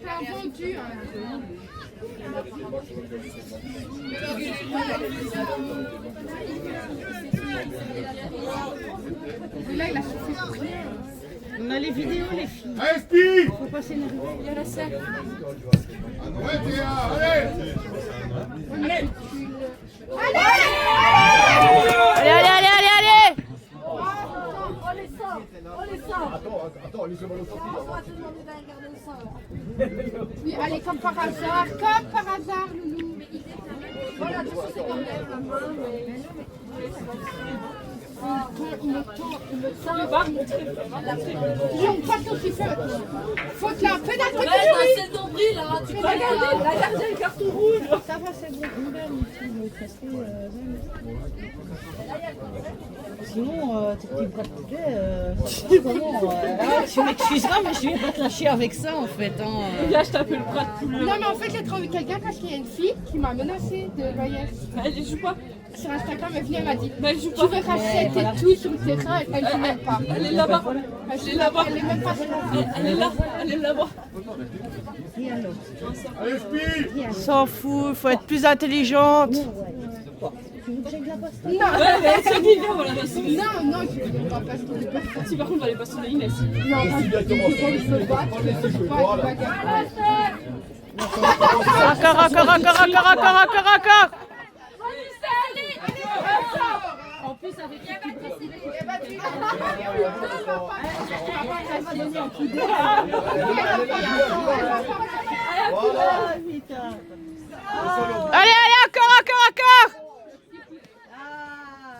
T'as vendu, hein! Mais là, il a chauffé. On a les vidéos, les filles. Allez, Spi. Faut pas s'énerver. Il y a la salle. Ouais, Théa, allez. Allez! Attends, laissez-moi le sortir. Oui, allez, comme par hasard, Loulou. Voilà, tout ça, c'est quand même la main, mais... Il me J'aime pas quand il fait. Faut que la pédale Ouais, t'as ce nombril là, tu peux regarder. La gardienne carton rouge. Ça va, c'est bon. Une belle, il faut rester 20 minutes. Sinon, tes petits bras de poulet, comment tu m'excuseras, mais je vais pas te lâcher avec ça en fait. Hein. Là, je tape le bras de poulet. Non, mais en fait, j'ai trouvé quelqu'un parce qu'il y a une fille qui m'a menacée de voyage. Elle joue pas. Sur Instagram, elle venue, elle m'a dit Mais elle joue tu pas. verras si elle tout sur le terrain, elle joue même pas. Elle est là-bas. Elle est là-bas. Elle est même pas sur la Elle est là-bas. Allez, Spi. S'en fout, il faut être plus intelligente. pas. Tu veux que j'aille la bastonner? Ouais, mais c'est bien, on va la bastonner. Non, non, tu peux pas bastonner personne. Si par contre on va aller bastonner Inès. Non, Je suis directement il faut le battre, il faut pas Voilà. bagarre. Encore. En plus, avec les petits bracelets. Eh ben, tu vas Allez, encore. Ah,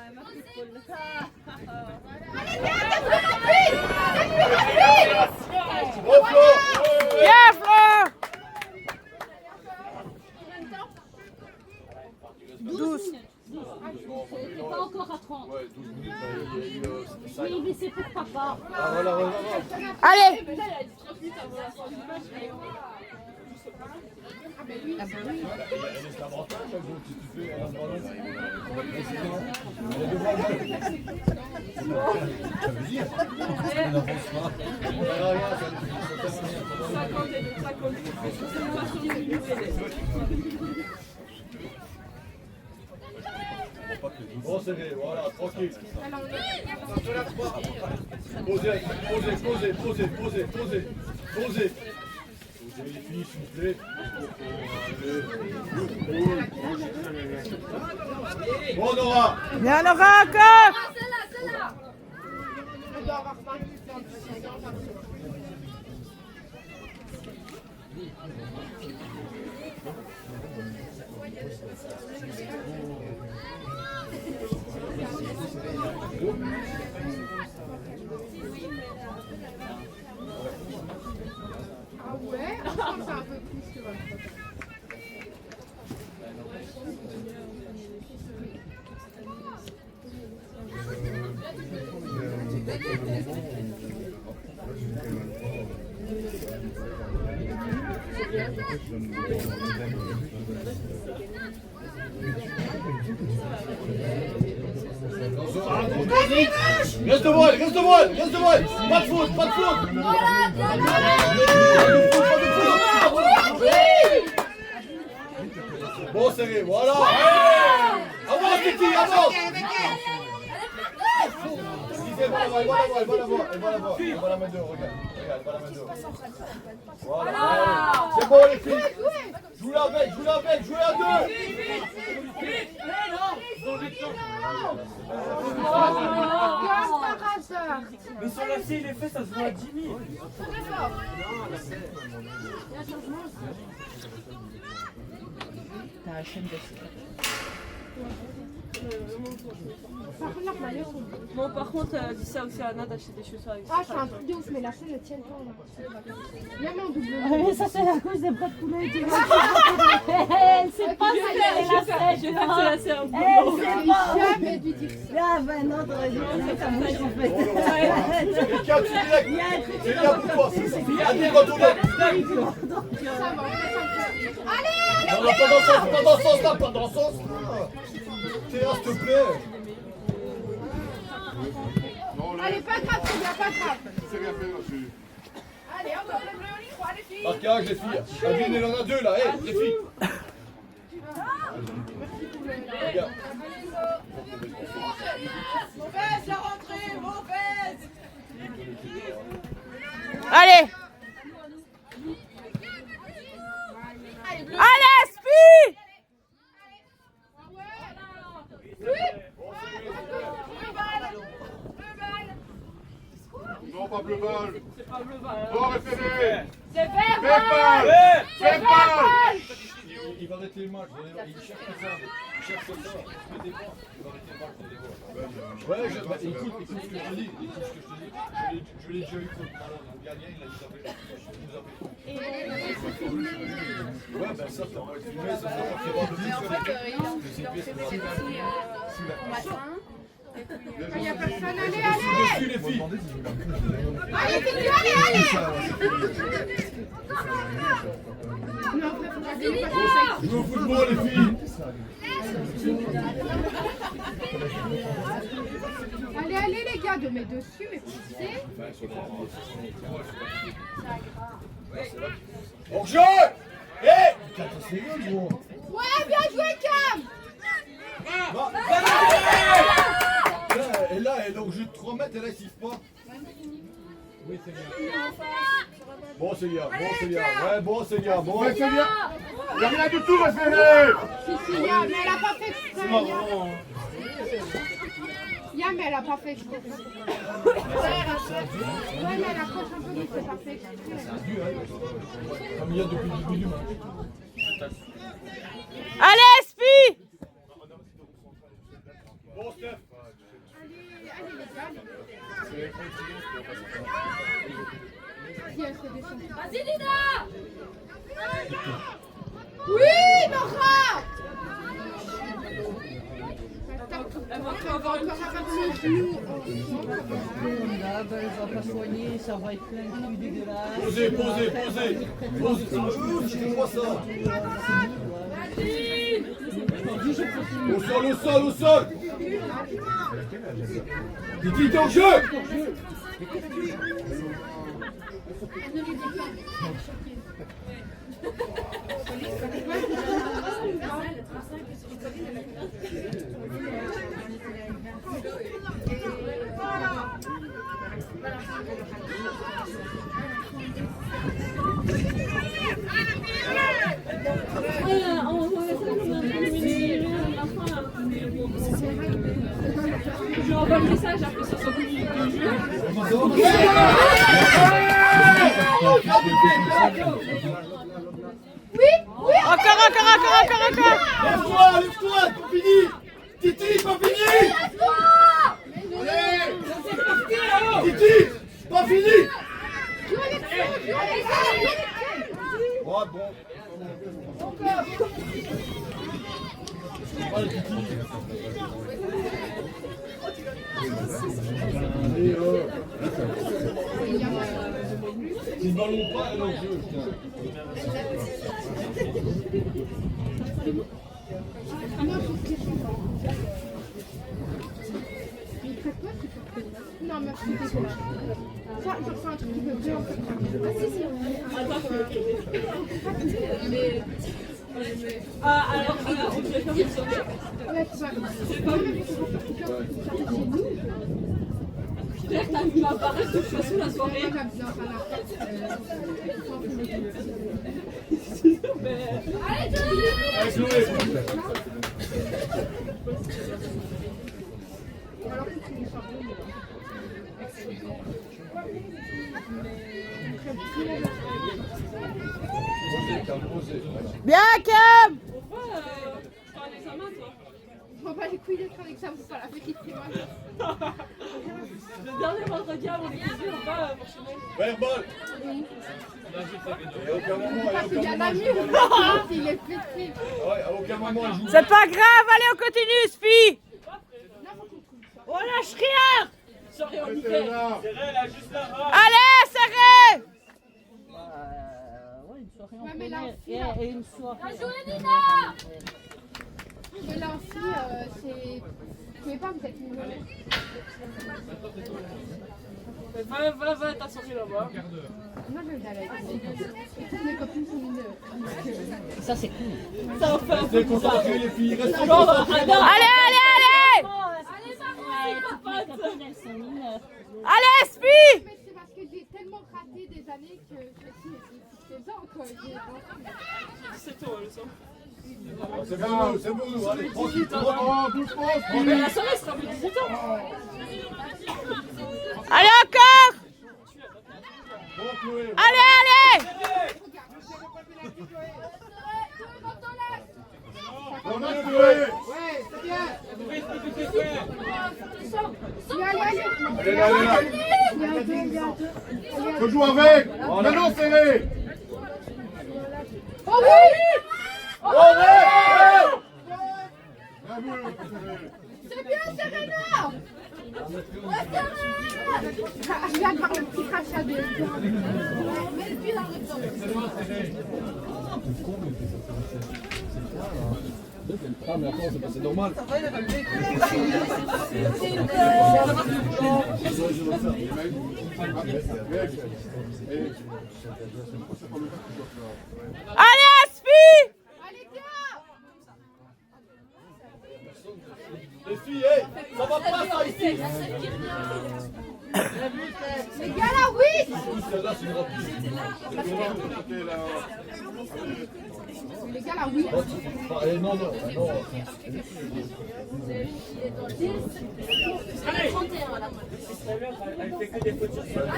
elle m'a fait folle. Bien, Flo. 12. C'est pas encore à 30. Ouais, 12 minutes, il y a eu 5. Oui, mais c'est pour papa. Ah, voilà. Allez. C'est l'avantage, donc, si tu fais un ballon, on va le président. Il y a deux balles. Ça veut dire, on n'avance pas. On verra rien, ça Bon, c'est bien, voilà, tranquille. Posez. Les filles, s'il vous plaît. Bon, Nora. Bien, Nora, encore. On doit avoir 5 ans. Ah ouais, je pense que c'est un peu plus que votre. Reste de voile. Pas de faute. Bon, serré, voilà. Avance, Titi, avance. Elle va la mettre dehors, regarde, elle va la mettre dehors. Voilà, c'est bon les filles. Joue la avec, jouez à deux. Mais son lacet, il est fait, ça se voit à 10 000. T'as un chaîne de Bon, par contre, dis ça aussi à Anna d'acheter des chaussures avec ça. Ah, je fais un truc de ouf, mais la chaîne ne tient pas là. Même en double. Mais ça, c'est à cause des bras de poulet. Elle sait pas ça qu'elle est la scène. Je vais faire ce lacet un peu. Elle sait pas. Jamais dû dire ça. Ah ben non, t'aurais dû faire ça moi en fait. Quelqu'un, tu dis c'est bien pour toi. Allez, retournez. Ça va, on fait ça. Allez, Non, pas dans ce sens-là. Théa, s'il te plaît. allez, pas grave, c'est bien, pas grave. C'est rien fait là-dessus. Allez, on y croit, les filles. Marquage, les filles. Adeline, elle en a deux là, les filles. Regarde. Mauvaise la rentrée, mauvaise. Allez. Allez, Spi. Non, pas bleu balle. C'est pas bleu, bah. Bon, référé. C'est vert, balle. Vert balle. Il va arrêter le match, il cherche ça. Il cherche ça. Il se met des points. Il va arrêter le match, il va les voir. Ouais, écoute ce que je te dis. Je l'ai déjà eu contre le gardien, il a nous a ouais, ben ça va être filmé, ça va faire voir le but. il n'y a personne, allez. Les filles. Allez, allez. Jouez au football, les filles. Allez, les gars, de mettre dessus, mais poussez. Bon jeu. Hé. Ouais, bien joué, Cam. Et là, elle est donc juste 3 mètres, et là, il siffle pas. Oui, c'est bien. Bon, c'est bien, bon, c'est bien. Ouais, bon, c'est bien, bon. Ouais, c'est bien. Il n'y a rien du tout, référé. Si, mais elle a pas fait exprès. C'est marrant. Mais elle a pas fait exprès. Ouais, mais elle accroche un peu, mais c'est pas fait exprès. Comme il y a depuis le début du match. Allez, Spi! Bon, Steph. Allez, les gars. Si elle se descend. Vas-y, Lina! Oui, Nora! Elle va encore avoir une petite partie. Là, ben, elle va pas soigner, ça va être plein de trucs dégueulasses. Posez. C'est quoi ça? Au sol. Titi, t'es en jeu. Je lui envoie le message après ça soit fini le jeu. Encore. Lève-toi, c'est pas fini. Titi, pas fini. Titi, pas fini. Ouais, bon. Si le ballon pas, elle est en jeu. Non, merci, désolé. Ça, je fais un truc qui peut bien en fait. Ah, alors, on devait faire une soirée. C'est pas lui. Claire, t'as vu apparaître de toute façon la soirée. Allez, Chloé. Bien, Cam! Pourquoi t'as un examen, toi? Je m'en bats les couilles d'être un examen, c'est pas la petite qui moi. Le dernier vendredi avant les bisous, on va forcément. Verbal. Et à aucun moment, Il est pété. Ouais, à aucun moment, elle joue. C'est pas grave, allez, on continue, Spi! On lâche rien! Soirée en C'est hiver. là. Allez, serré! Ouais, une soirée en Ouais, mais plein là, air et une soirée. Mais là aussi, c'est. Vous pouvez pas me mettre une monnaie. Va ta soirée là-bas. Moi, je vais aller avec vous. Et toutes mes copines sont mineures. Ça, c'est cool. Ça va faire un peu Restez bizarre. concentrés, les filles. Restez Allez, concentrés. Allez! Allez, Spi! Mais c'est parce que j'ai tellement raté des années que je me suis dit, c'est 16 ans quoi. C'est toi, le sang. C'est pour nous, c'est pour nous. Allez, tranquille. Oh, doucement, Mais la soirée sera plus 18 ans. Allez, encore! Bon, Chloé. Allez! on a Chloé. Ouais, c'est bien. Allez là. Je joue avec. Maintenant, serré. Oh oui! C'est bien, Serena! Je vais avoir le petit crachat de. Mets le pied dans le temps. Ah, mais attends, c'est normal. Allez, Spi! Allez, viens! Les filles, hey, ça va pas ça ici. Les gars là, oui. Celle-là, c'est une rapide. Les gars là, oui. Non, non, non. Allez 31 là. Elle fait que des fautes sur Ah,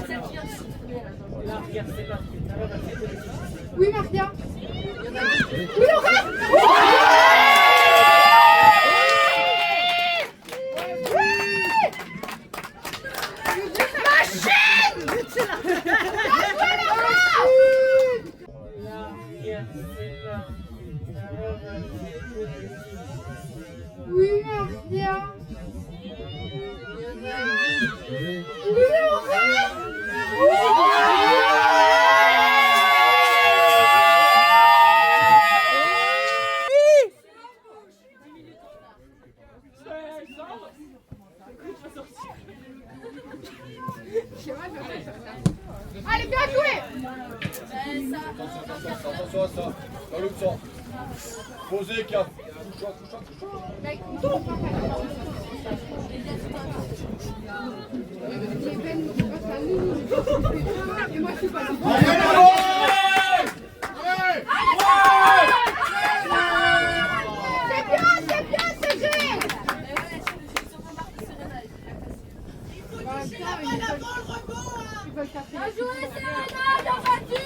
celle qui vient de supprimer là. Là, regarde, c'est parti. Oui, Maria. Oui, Laura. Oui, Maria. Oui, Laura. Allez, bien joué. Attention à ça. Dans l'autre sens. Posez, cap. Touche-toi, touche-toi, touche-toi. Et moi, je suis pas là. C'est bien, c'est bien. Bien joué, Serena, t'as battu.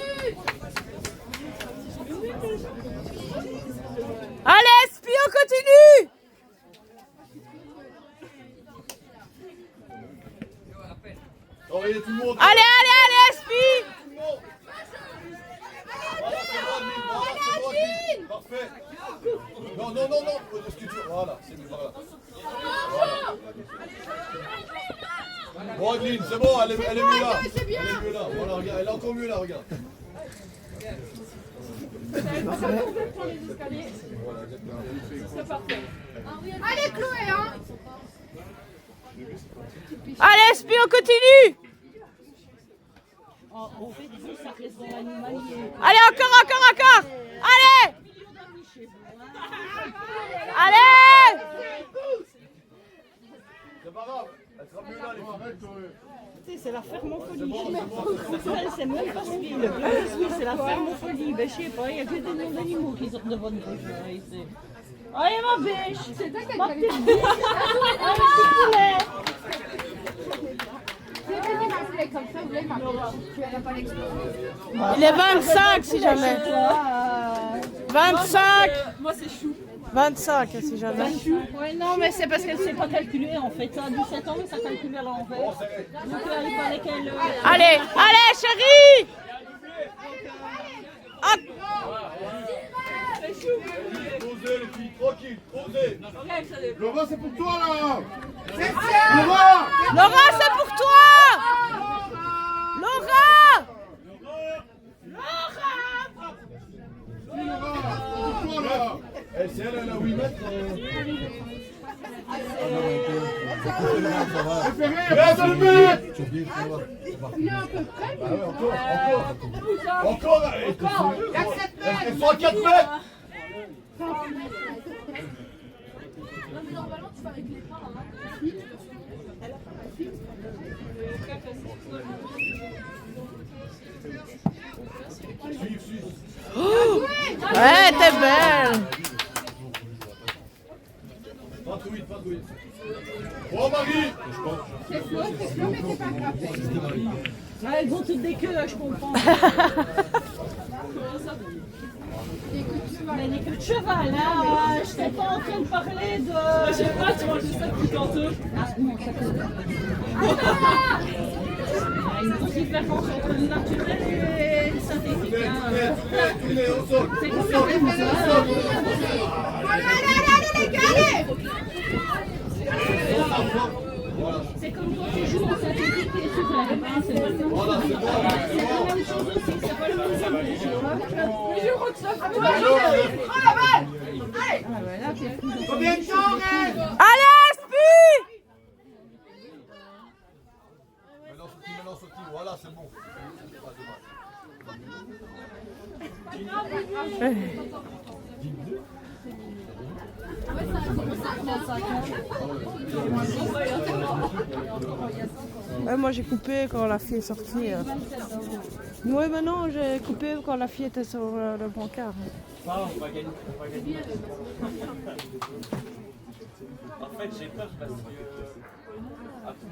Allez, Spi, on continue. Envoyez tout le monde. Allez, allez, allez, Spi. Parfait. Non, non, non, non. Est-ce que tu... Voilà, c'est mieux. Voilà. Bon, Adeline, c'est bon, elle est mieux là. Elle est mieux là. Voilà, regarde, elle est encore mieux là, regarde. Allez, Chloé, hein. Allez, Spi, on continue. En fait, ça reste dans l'animalier. Allez, encore, encore, encore. Allez. Allez. C'est pas grave, elle sera mieux là, les filles. C'est la fermophonie. C'est même pas celui le oui, c'est la fermophonie. Ben, je sais pas, il n'y a que des noms d'animaux qui sortent de votre bouche. Ici. Allez, ma biche. C'est toi qui Ma as petite biche. Un petit poulet. C'est vrai qu'il m'a appelé comme ça, vous voulez m'appeler. Tu vas pas l'exploser. Il est 25 si jamais. 25. Moi, c'est chou. 25 si jamais. Oui, non, mais c'est parce qu'elle ne sait pas calculer en fait. Ça a 17 ans, mais ça calcule à l'envers. Donc, il fallait qu'elle. Allez, allez, chérie. Hop. Posez, les filles, tranquille, posez. Laura, c'est pour toi là. Laura, Laura, c'est pour toi. Laura. C'est elle, elle a 8 mètres. Reste le mec. Il est à peu près. Ah ouais, encore. Elles sont à 4 mètres. Non, mais normalement, tu vas avec les bras, hein. Ouais, t'es belle. 28, 28. Oh, Marie. C'est faux, mais c'est pas grave. Ah, elles ont toutes des queues, je comprends. Mais des queues de cheval, là. Je t'ai pas en train de parler de. Je sais pas, tu manges ça depuis tantôt. Ah, non, ça peut. Il y a une grosse différence entre le naturel et le synthétique. Tournez, au sol. C'est comme ça. Allez, les gars, allez. C'est comme quand tu joues en synthétique et sur la main, c'est pas le même. Voilà, c'est bon. C'est la même chose aussi, c'est pas le même synthétique. Mais je crois que ça fait. Oh la balle. Allez. Combien de temps, Red? Allez, Spi. Maintenant, sorti. Voilà, c'est bon. Ouais, moi j'ai coupé quand la fille est sortie. Oui, mais non, j'ai coupé quand la fille était sur le brancard. Ah, on va gagner. En fait, j'ai peur parce que. Ah, pour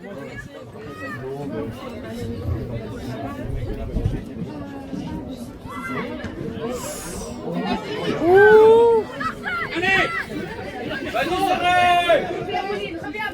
moi, Ouh! allez! Vas-y, Sarah! Reviens, Pauline, reviens.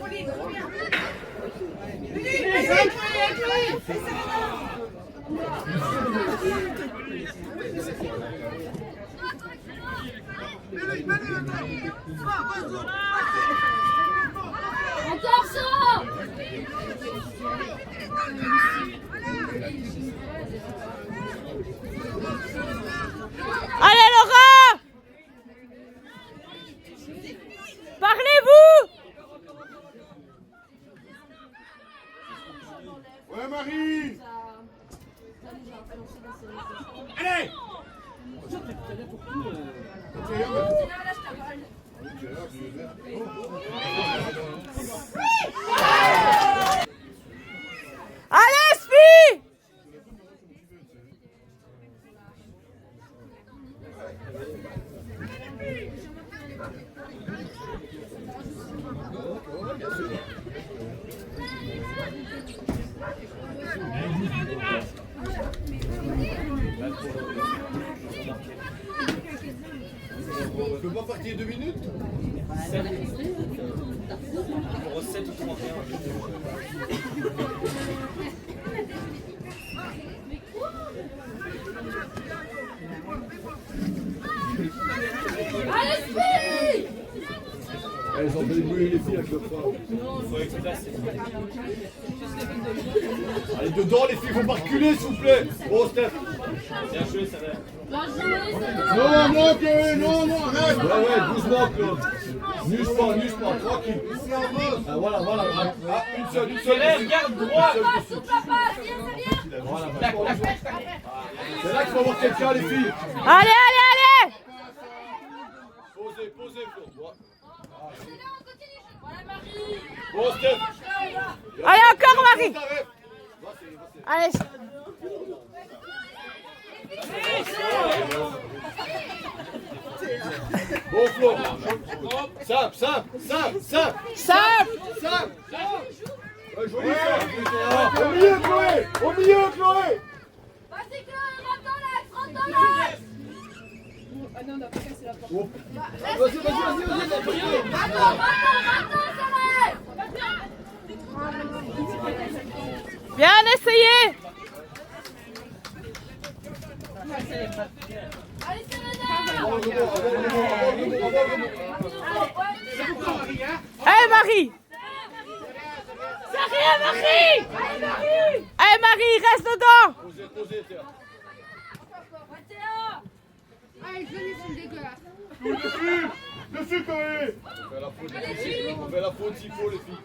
Allez Laura! Parlez-vous! Ouais, Marie. Allez! Allez Spi! On peut pas partir 2 minutes? 7. Numéro 7 ou 31. Elles ont fait brûler les filles avec le froid. Il faut extracer. Allez, dedans, les filles, faut pas reculer, s'il vous plaît. Bon, Steph. Bien joué, ça va. Non, non, Chloé, non, non, arrête. Ouais, doucement, Claude. N'use pas, tranquille. Ah, voilà. Ah, une seule. Élève, garde droit. Voilà, c'est là qu'il faut avoir quelqu'un, les filles. Allez! Posez, Claude. Bon, Steph. Allez encore Marie! T'arrêtes. Allez! Bon, Flo. Simple. Ouais, joli, ça. Au milieu, Chloé. Vas-y, Chloé, rentre dans l'axe, rentre dans l'axe. Ah non, on n'a pas cassé la porte. Oh. Vas-y. Attends, Sarah. Bien essayé! Allez, Serena. Allez Marie! C'est rien Marie! Allez Marie, reste dedans! Posez, tiens. Allez, je vais sont dégueulasses. Dessus, Chloé. On fait la faute s'il faut, les filles.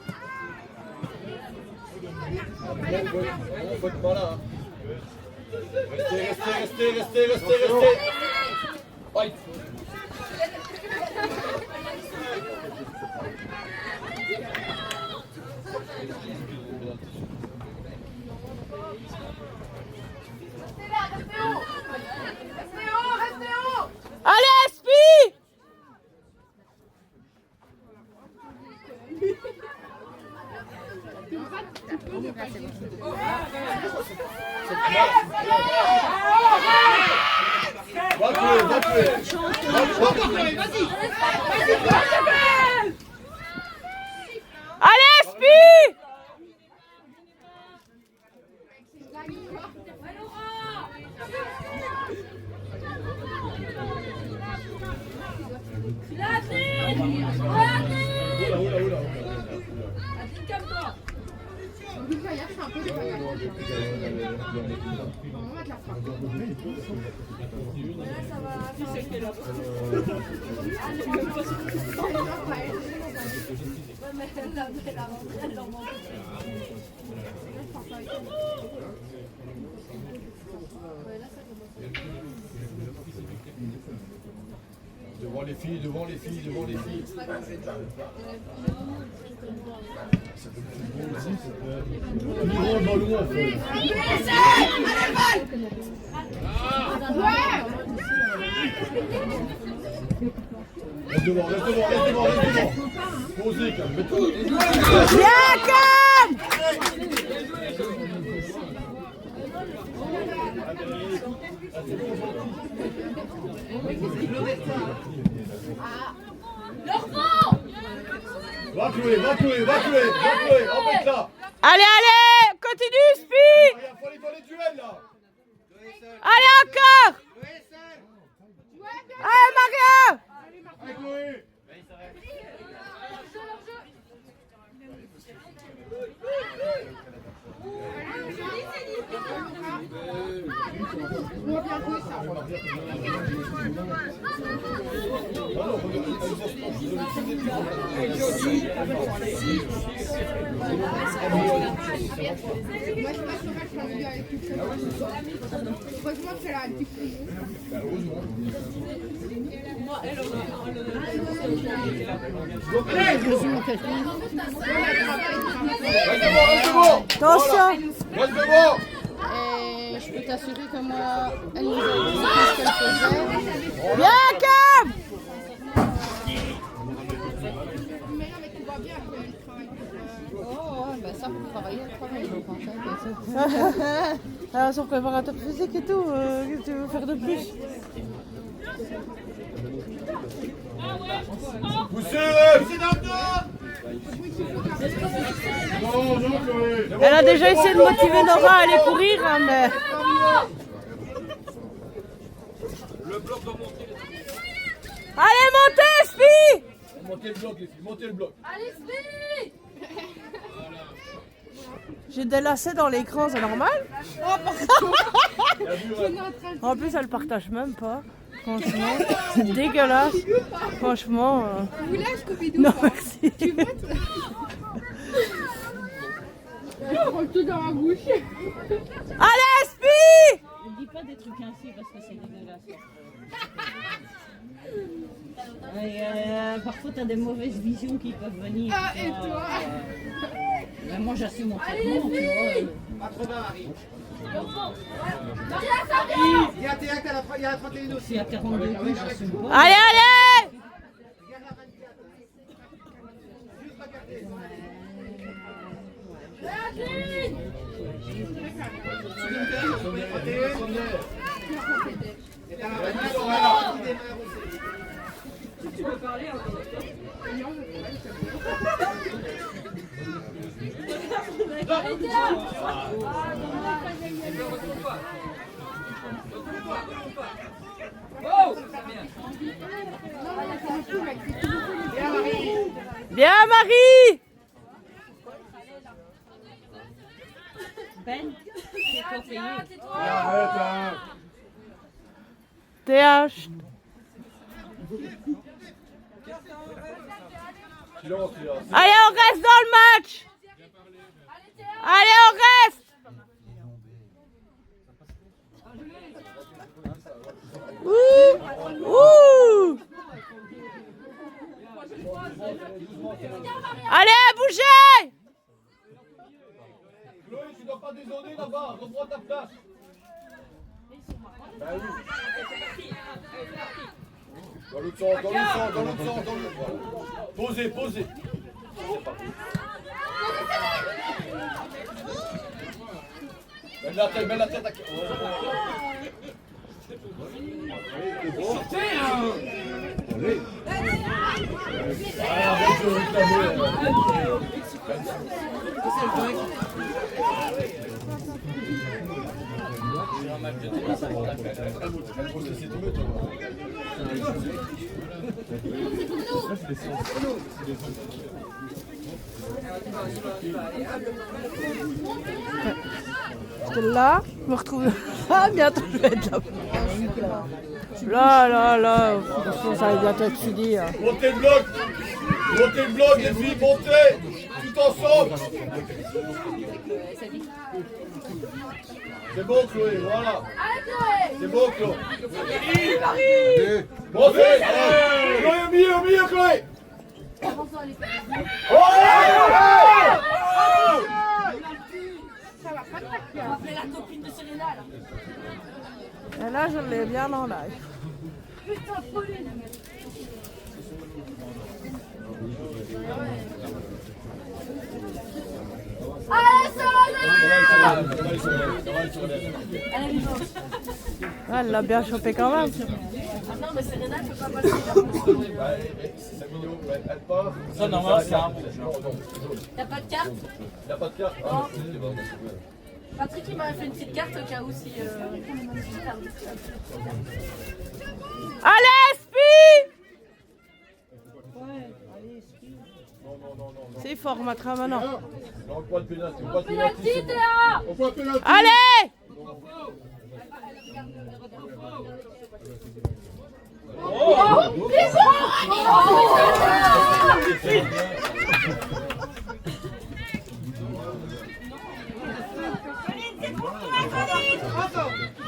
On faut être pas là. Restez. Aïe. Allez Spi! Va tuer. Allez Spi! Oula. Hier, je suis un peu dégueulasse. On va te la faire. Devant les filles, devant les filles, devant les filles. Ça peut être bon aussi, ça peut être... Plus grand le ballon en fait. Reste devant, reste devant, reste devant, reste devant. Posez, calme, mets-toi. Bien, calme. Va Chloé, va Chloé, va Chloé, va Chloé, embête là. Allez, allez, continue, Spi. Il faut les duels là. Allez, encore. Allez, Maria. Allez Chloé. Heureusement que c'est là, du coup. Attention. Reste devant. Et je peux t'assurer que moi, elle nous a expliqué ce qu'elle faisait. Bien, calme. Mais non, mais tu vois bien qu'elle travaille. Oh, ouais, ben ça, pour travailler, elle travaille. Donc, en fait, Alors, son préparateur physique et tout, qu'est-ce que tu veux faire de plus? Poussez, poussez dans le dos. Non, non, Chloé. Elle a déjà essayé de motiver Nora à aller courir, hein, mais... Le bloc doit monter. Allez, montez, Spi. Montez le bloc, les filles, montez le bloc. Allez, Spi! J'ai des lacets dans l'écran, c'est normal? En plus, elle partage même pas. Franchement, c'est dégueulasse. Franchement. Vous voulez un Scooby-Doo? Non, merci. Tu votes? Je prends tout dans ma bouche. Allez, Spi. Ne dis pas des trucs ainsi parce que c'est dégueulasse. Parfois, tu as des mauvaises visions qui peuvent venir. Ah, et toi? Ben, moi, j'assume mon traitement, tu vois. Pas trop bas, Marie. Maria, ça vient! Il y a un théâtre, il y a la 31 aussi. Si à 42 coups, j'assume pas. Allez, allez. Regarde la 24. Juste regardez. Et t'as la 24 qui démarre aussi. Tu peux parler encore. Arrêtez là! Oh! Bien, Marie. Ben, c'est toi payé. Arrête, hein. TH. Silence, là. Allez, on reste dans le match. Allez, on reste. Ouh. Ouh. Allez, bougez. Chloé, tu dois pas désordonner là-bas. Reprends ta place. Bah oui. Dans l'autre sens, dans l'autre sens, dans l'autre sens, dans l'autre sens. Posez, posez. Mets la tête à... Sortez, hein! Allez. Arrête de réclamer. Parce que là, je me retrouve. Ah, bientôt je vais être là. Là, franchement, ça va bientôt être fini. Hein. Montez le bloc, les filles, montez, tout ensemble. C'est bon, Chloé, voilà. Allez, Chloé. C'est bon, Chloé. Allez. Bon, c'est. Chloé, au milieu, Chloé. Avance dans les Oh! Ça va pas te faire. On va appeler la copine de Serena là. Et là, je l'ai bien en live. Putain, Pauline. Allez, Serena. Elle est vivante. Ah, elle l'a bien chopé quand même. Ah non, mais Serena, elle peut pas passer. Ça, normalement, c'est un bon. T'as pas de carte? Y'a pas de carte? Non. Patrick, il m'avait fait une petite carte au cas où si. Allez, Spi! C'est fort, on mettra maintenant. Non, pas de pénalty. Pas de Penalty, pénalty. Théa. On voit pénalty. Allez!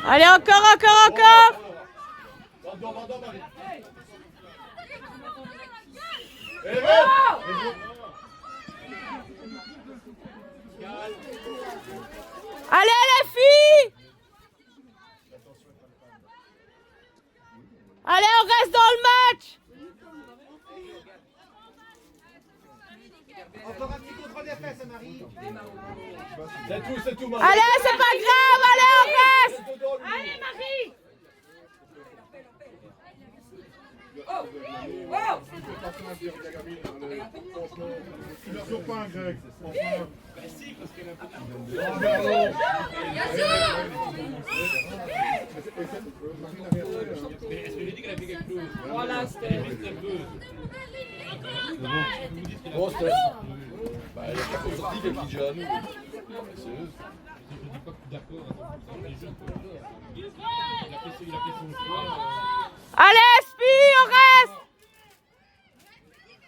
Allez, encore! Allez, les filles! Allez, on reste dans le match! Encore un petit contrôle des fesses, Marie. C'est tout, Marie. Allez, c'est pas grave, allez, on reste! Allez, Marie. Il leur sort pas un grec. Enfin. Est-ce que j'ai dit qu'elle a fait quelque chose? Voilà, c'était. Bon, c'est. Bah, il y a pas de sortie qui est déjà à nous. C'est eux. Je dis pas que je suis d'accord à 100%, mais je il a fait son choix. Allez, Spi, on reste!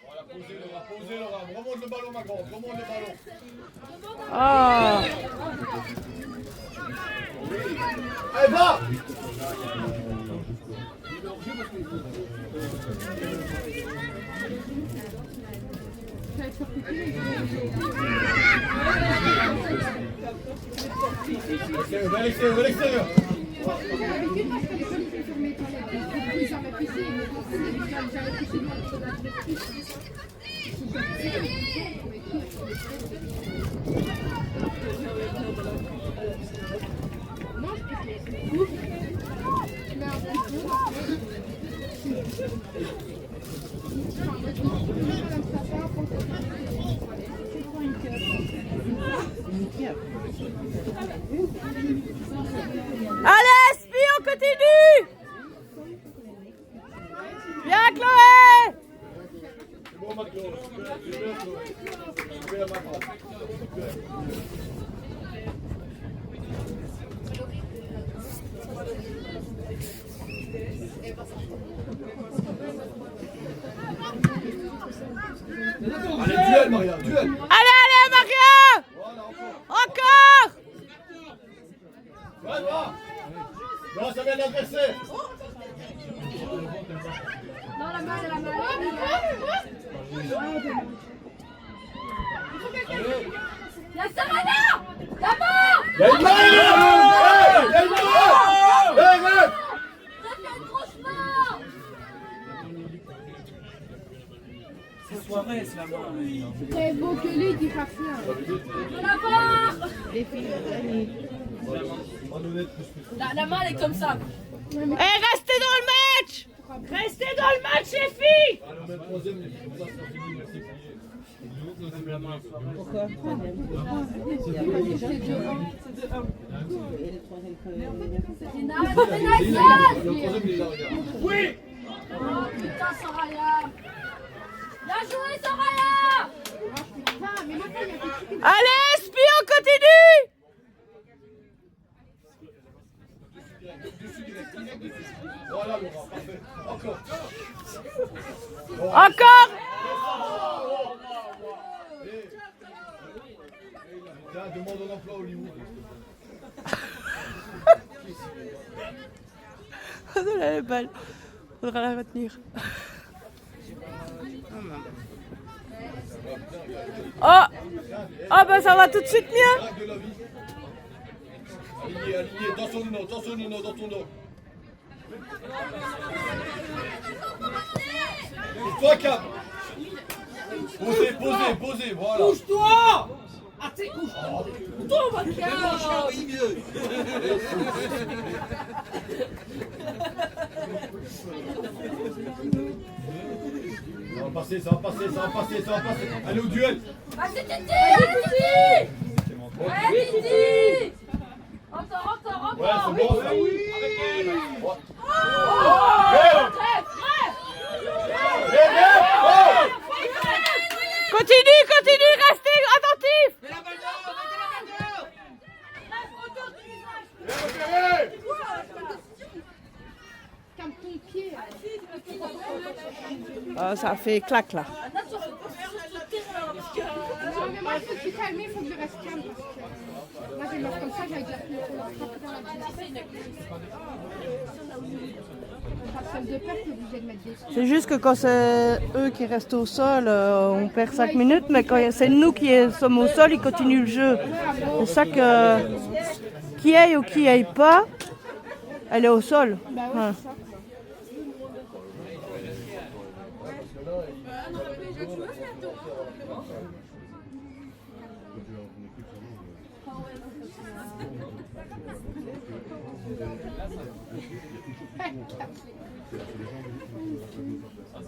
Voilà, posez, Laura. Remonte le ballon, ma grande. Remonte le ballon. Oh! Allez, va! Va à l'extérieur. D'habitude, moi, je fais les jeunes qui sur mes toilettes. Ils s'en mettent ici, mais j'avais touché moi sur la Allez, Spi, on continue! Bien, Chloé! C'est bon, ma Chloé. Super, ma grande. Allez, duel, Maria, duel. Allez, Maria! Voilà, Encore! Ouais, va. Non, ça vient de l'adversaire. Non, la main, la main. Il y a Serena! Là-bas! Il y a une main! Il y a une main! Hey, hey! Ça fait un gros chemin! C'est soirée, c'est la main. C'est beau que lui, il fasse rien. De la barre! Les filles, allez. La main, elle est comme ça. Et restez dans le match! Restez dans le match, les filles. Allez, on met le troisième, mais comme ça, c'est fini, merci. Pourquoi? C'est nice! Le troisième, il est là, regarde. Oui! Oh putain, Soraya! Bien joué, Soraya! Allez, Spi, on continue! Voilà, Laura, parfait. Encore. Encore! Tiens, demande un emploi à Hollywood. Elle est belle. Faudra la retenir. Oh! Oh ben ça va tout de suite mieux! Aligné, aligné, dans son Nino, dans ton dos. Pousse-toi, Cap. Posez, voilà. Pousse-toi! Ah, t'es couche-toi! Toi, ma carte! Oui, mieux. Ça va passer. Allez au duel. Allez, Titi! Allez, Titi! Rentre! Ouais, c'est bon, ça. Oui! Avec elle. Ouais. Continue, restez attentifs! Comme ton pied. Ça fait clac là. Non, mais moi, il faut que tu calmes, il faut que je reste calme. Parce que moi, j'ai une meuf comme ça, j'avais déjà pris dans la de peur, t'es obligé de mettre des sous. C'est juste que quand c'est eux qui restent au sol, on perd 5 minutes, mais quand c'est nous qui sommes au sol, ils continuent le jeu. C'est ça que, qui aille ou qui aille pas, elle est au sol. Bah ouais, Ouais. c'est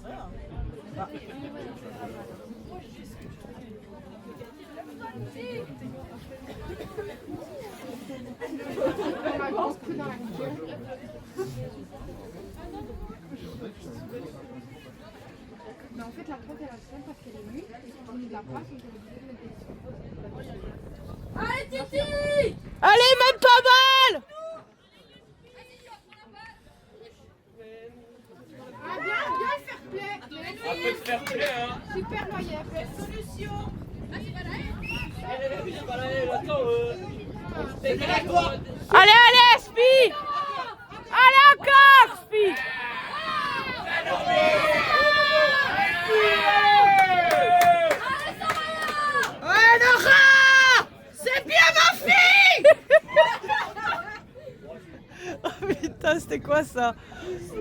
ça. Un gros coup dans la gueule. Mais en fait, la crotte, elle a le seum parce qu'elle est nue. On nous la passe, donc on est obligé de mettre des sous. Allez, Titi! Allez, même pas mal! Ah, bien, fair play. Un peu de fair play, hein. Super Noyer. Solution! Allez, Spi! Allez encore, Spi! Ouais, Nora! C'est bien ma fille! Oh putain, c'était quoi ça? Il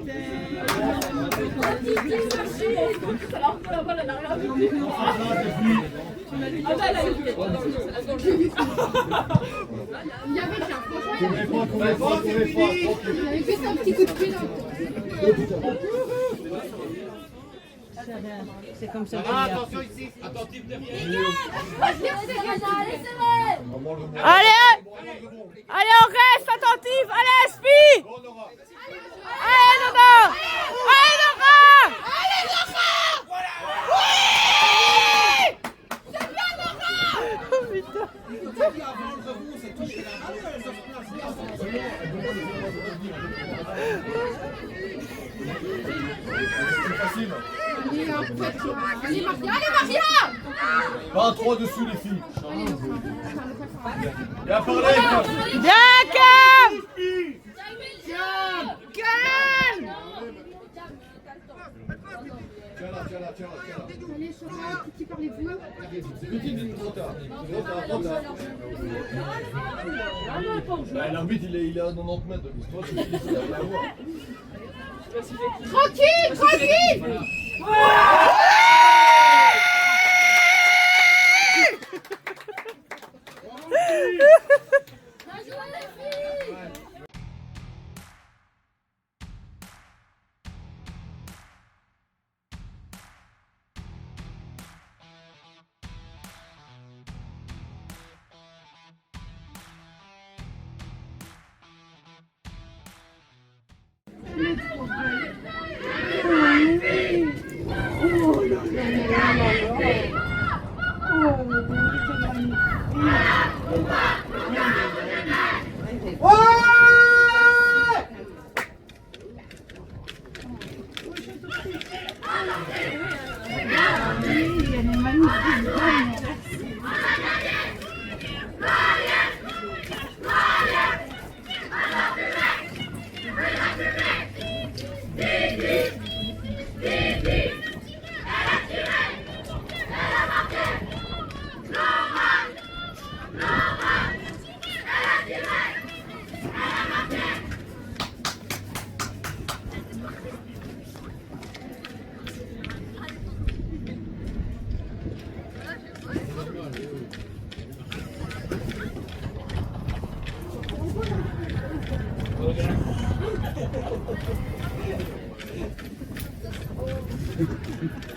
y avait qu'un Courez pas. Il y avait juste un petit coup de pied dans le C'est comme ça. Ah, attention ici, attentif derrière. Allez, on reste attentif. Allez, Spi! Allez, Nora! Oui! C'est bien, Nora! Oh putain. C'est facile. Allez, un peu, toi. Allez, Maria! Pas trop dessus, les filles. Allez, Viens par là, Cap. Bien, Cam! calme! Tiens là. Allez, Sora, qui parlez-vous? Petit, trop tard. L'arbitre, il est à 90 mètres. Toi, tu es à la voix. Tranquille! Hein.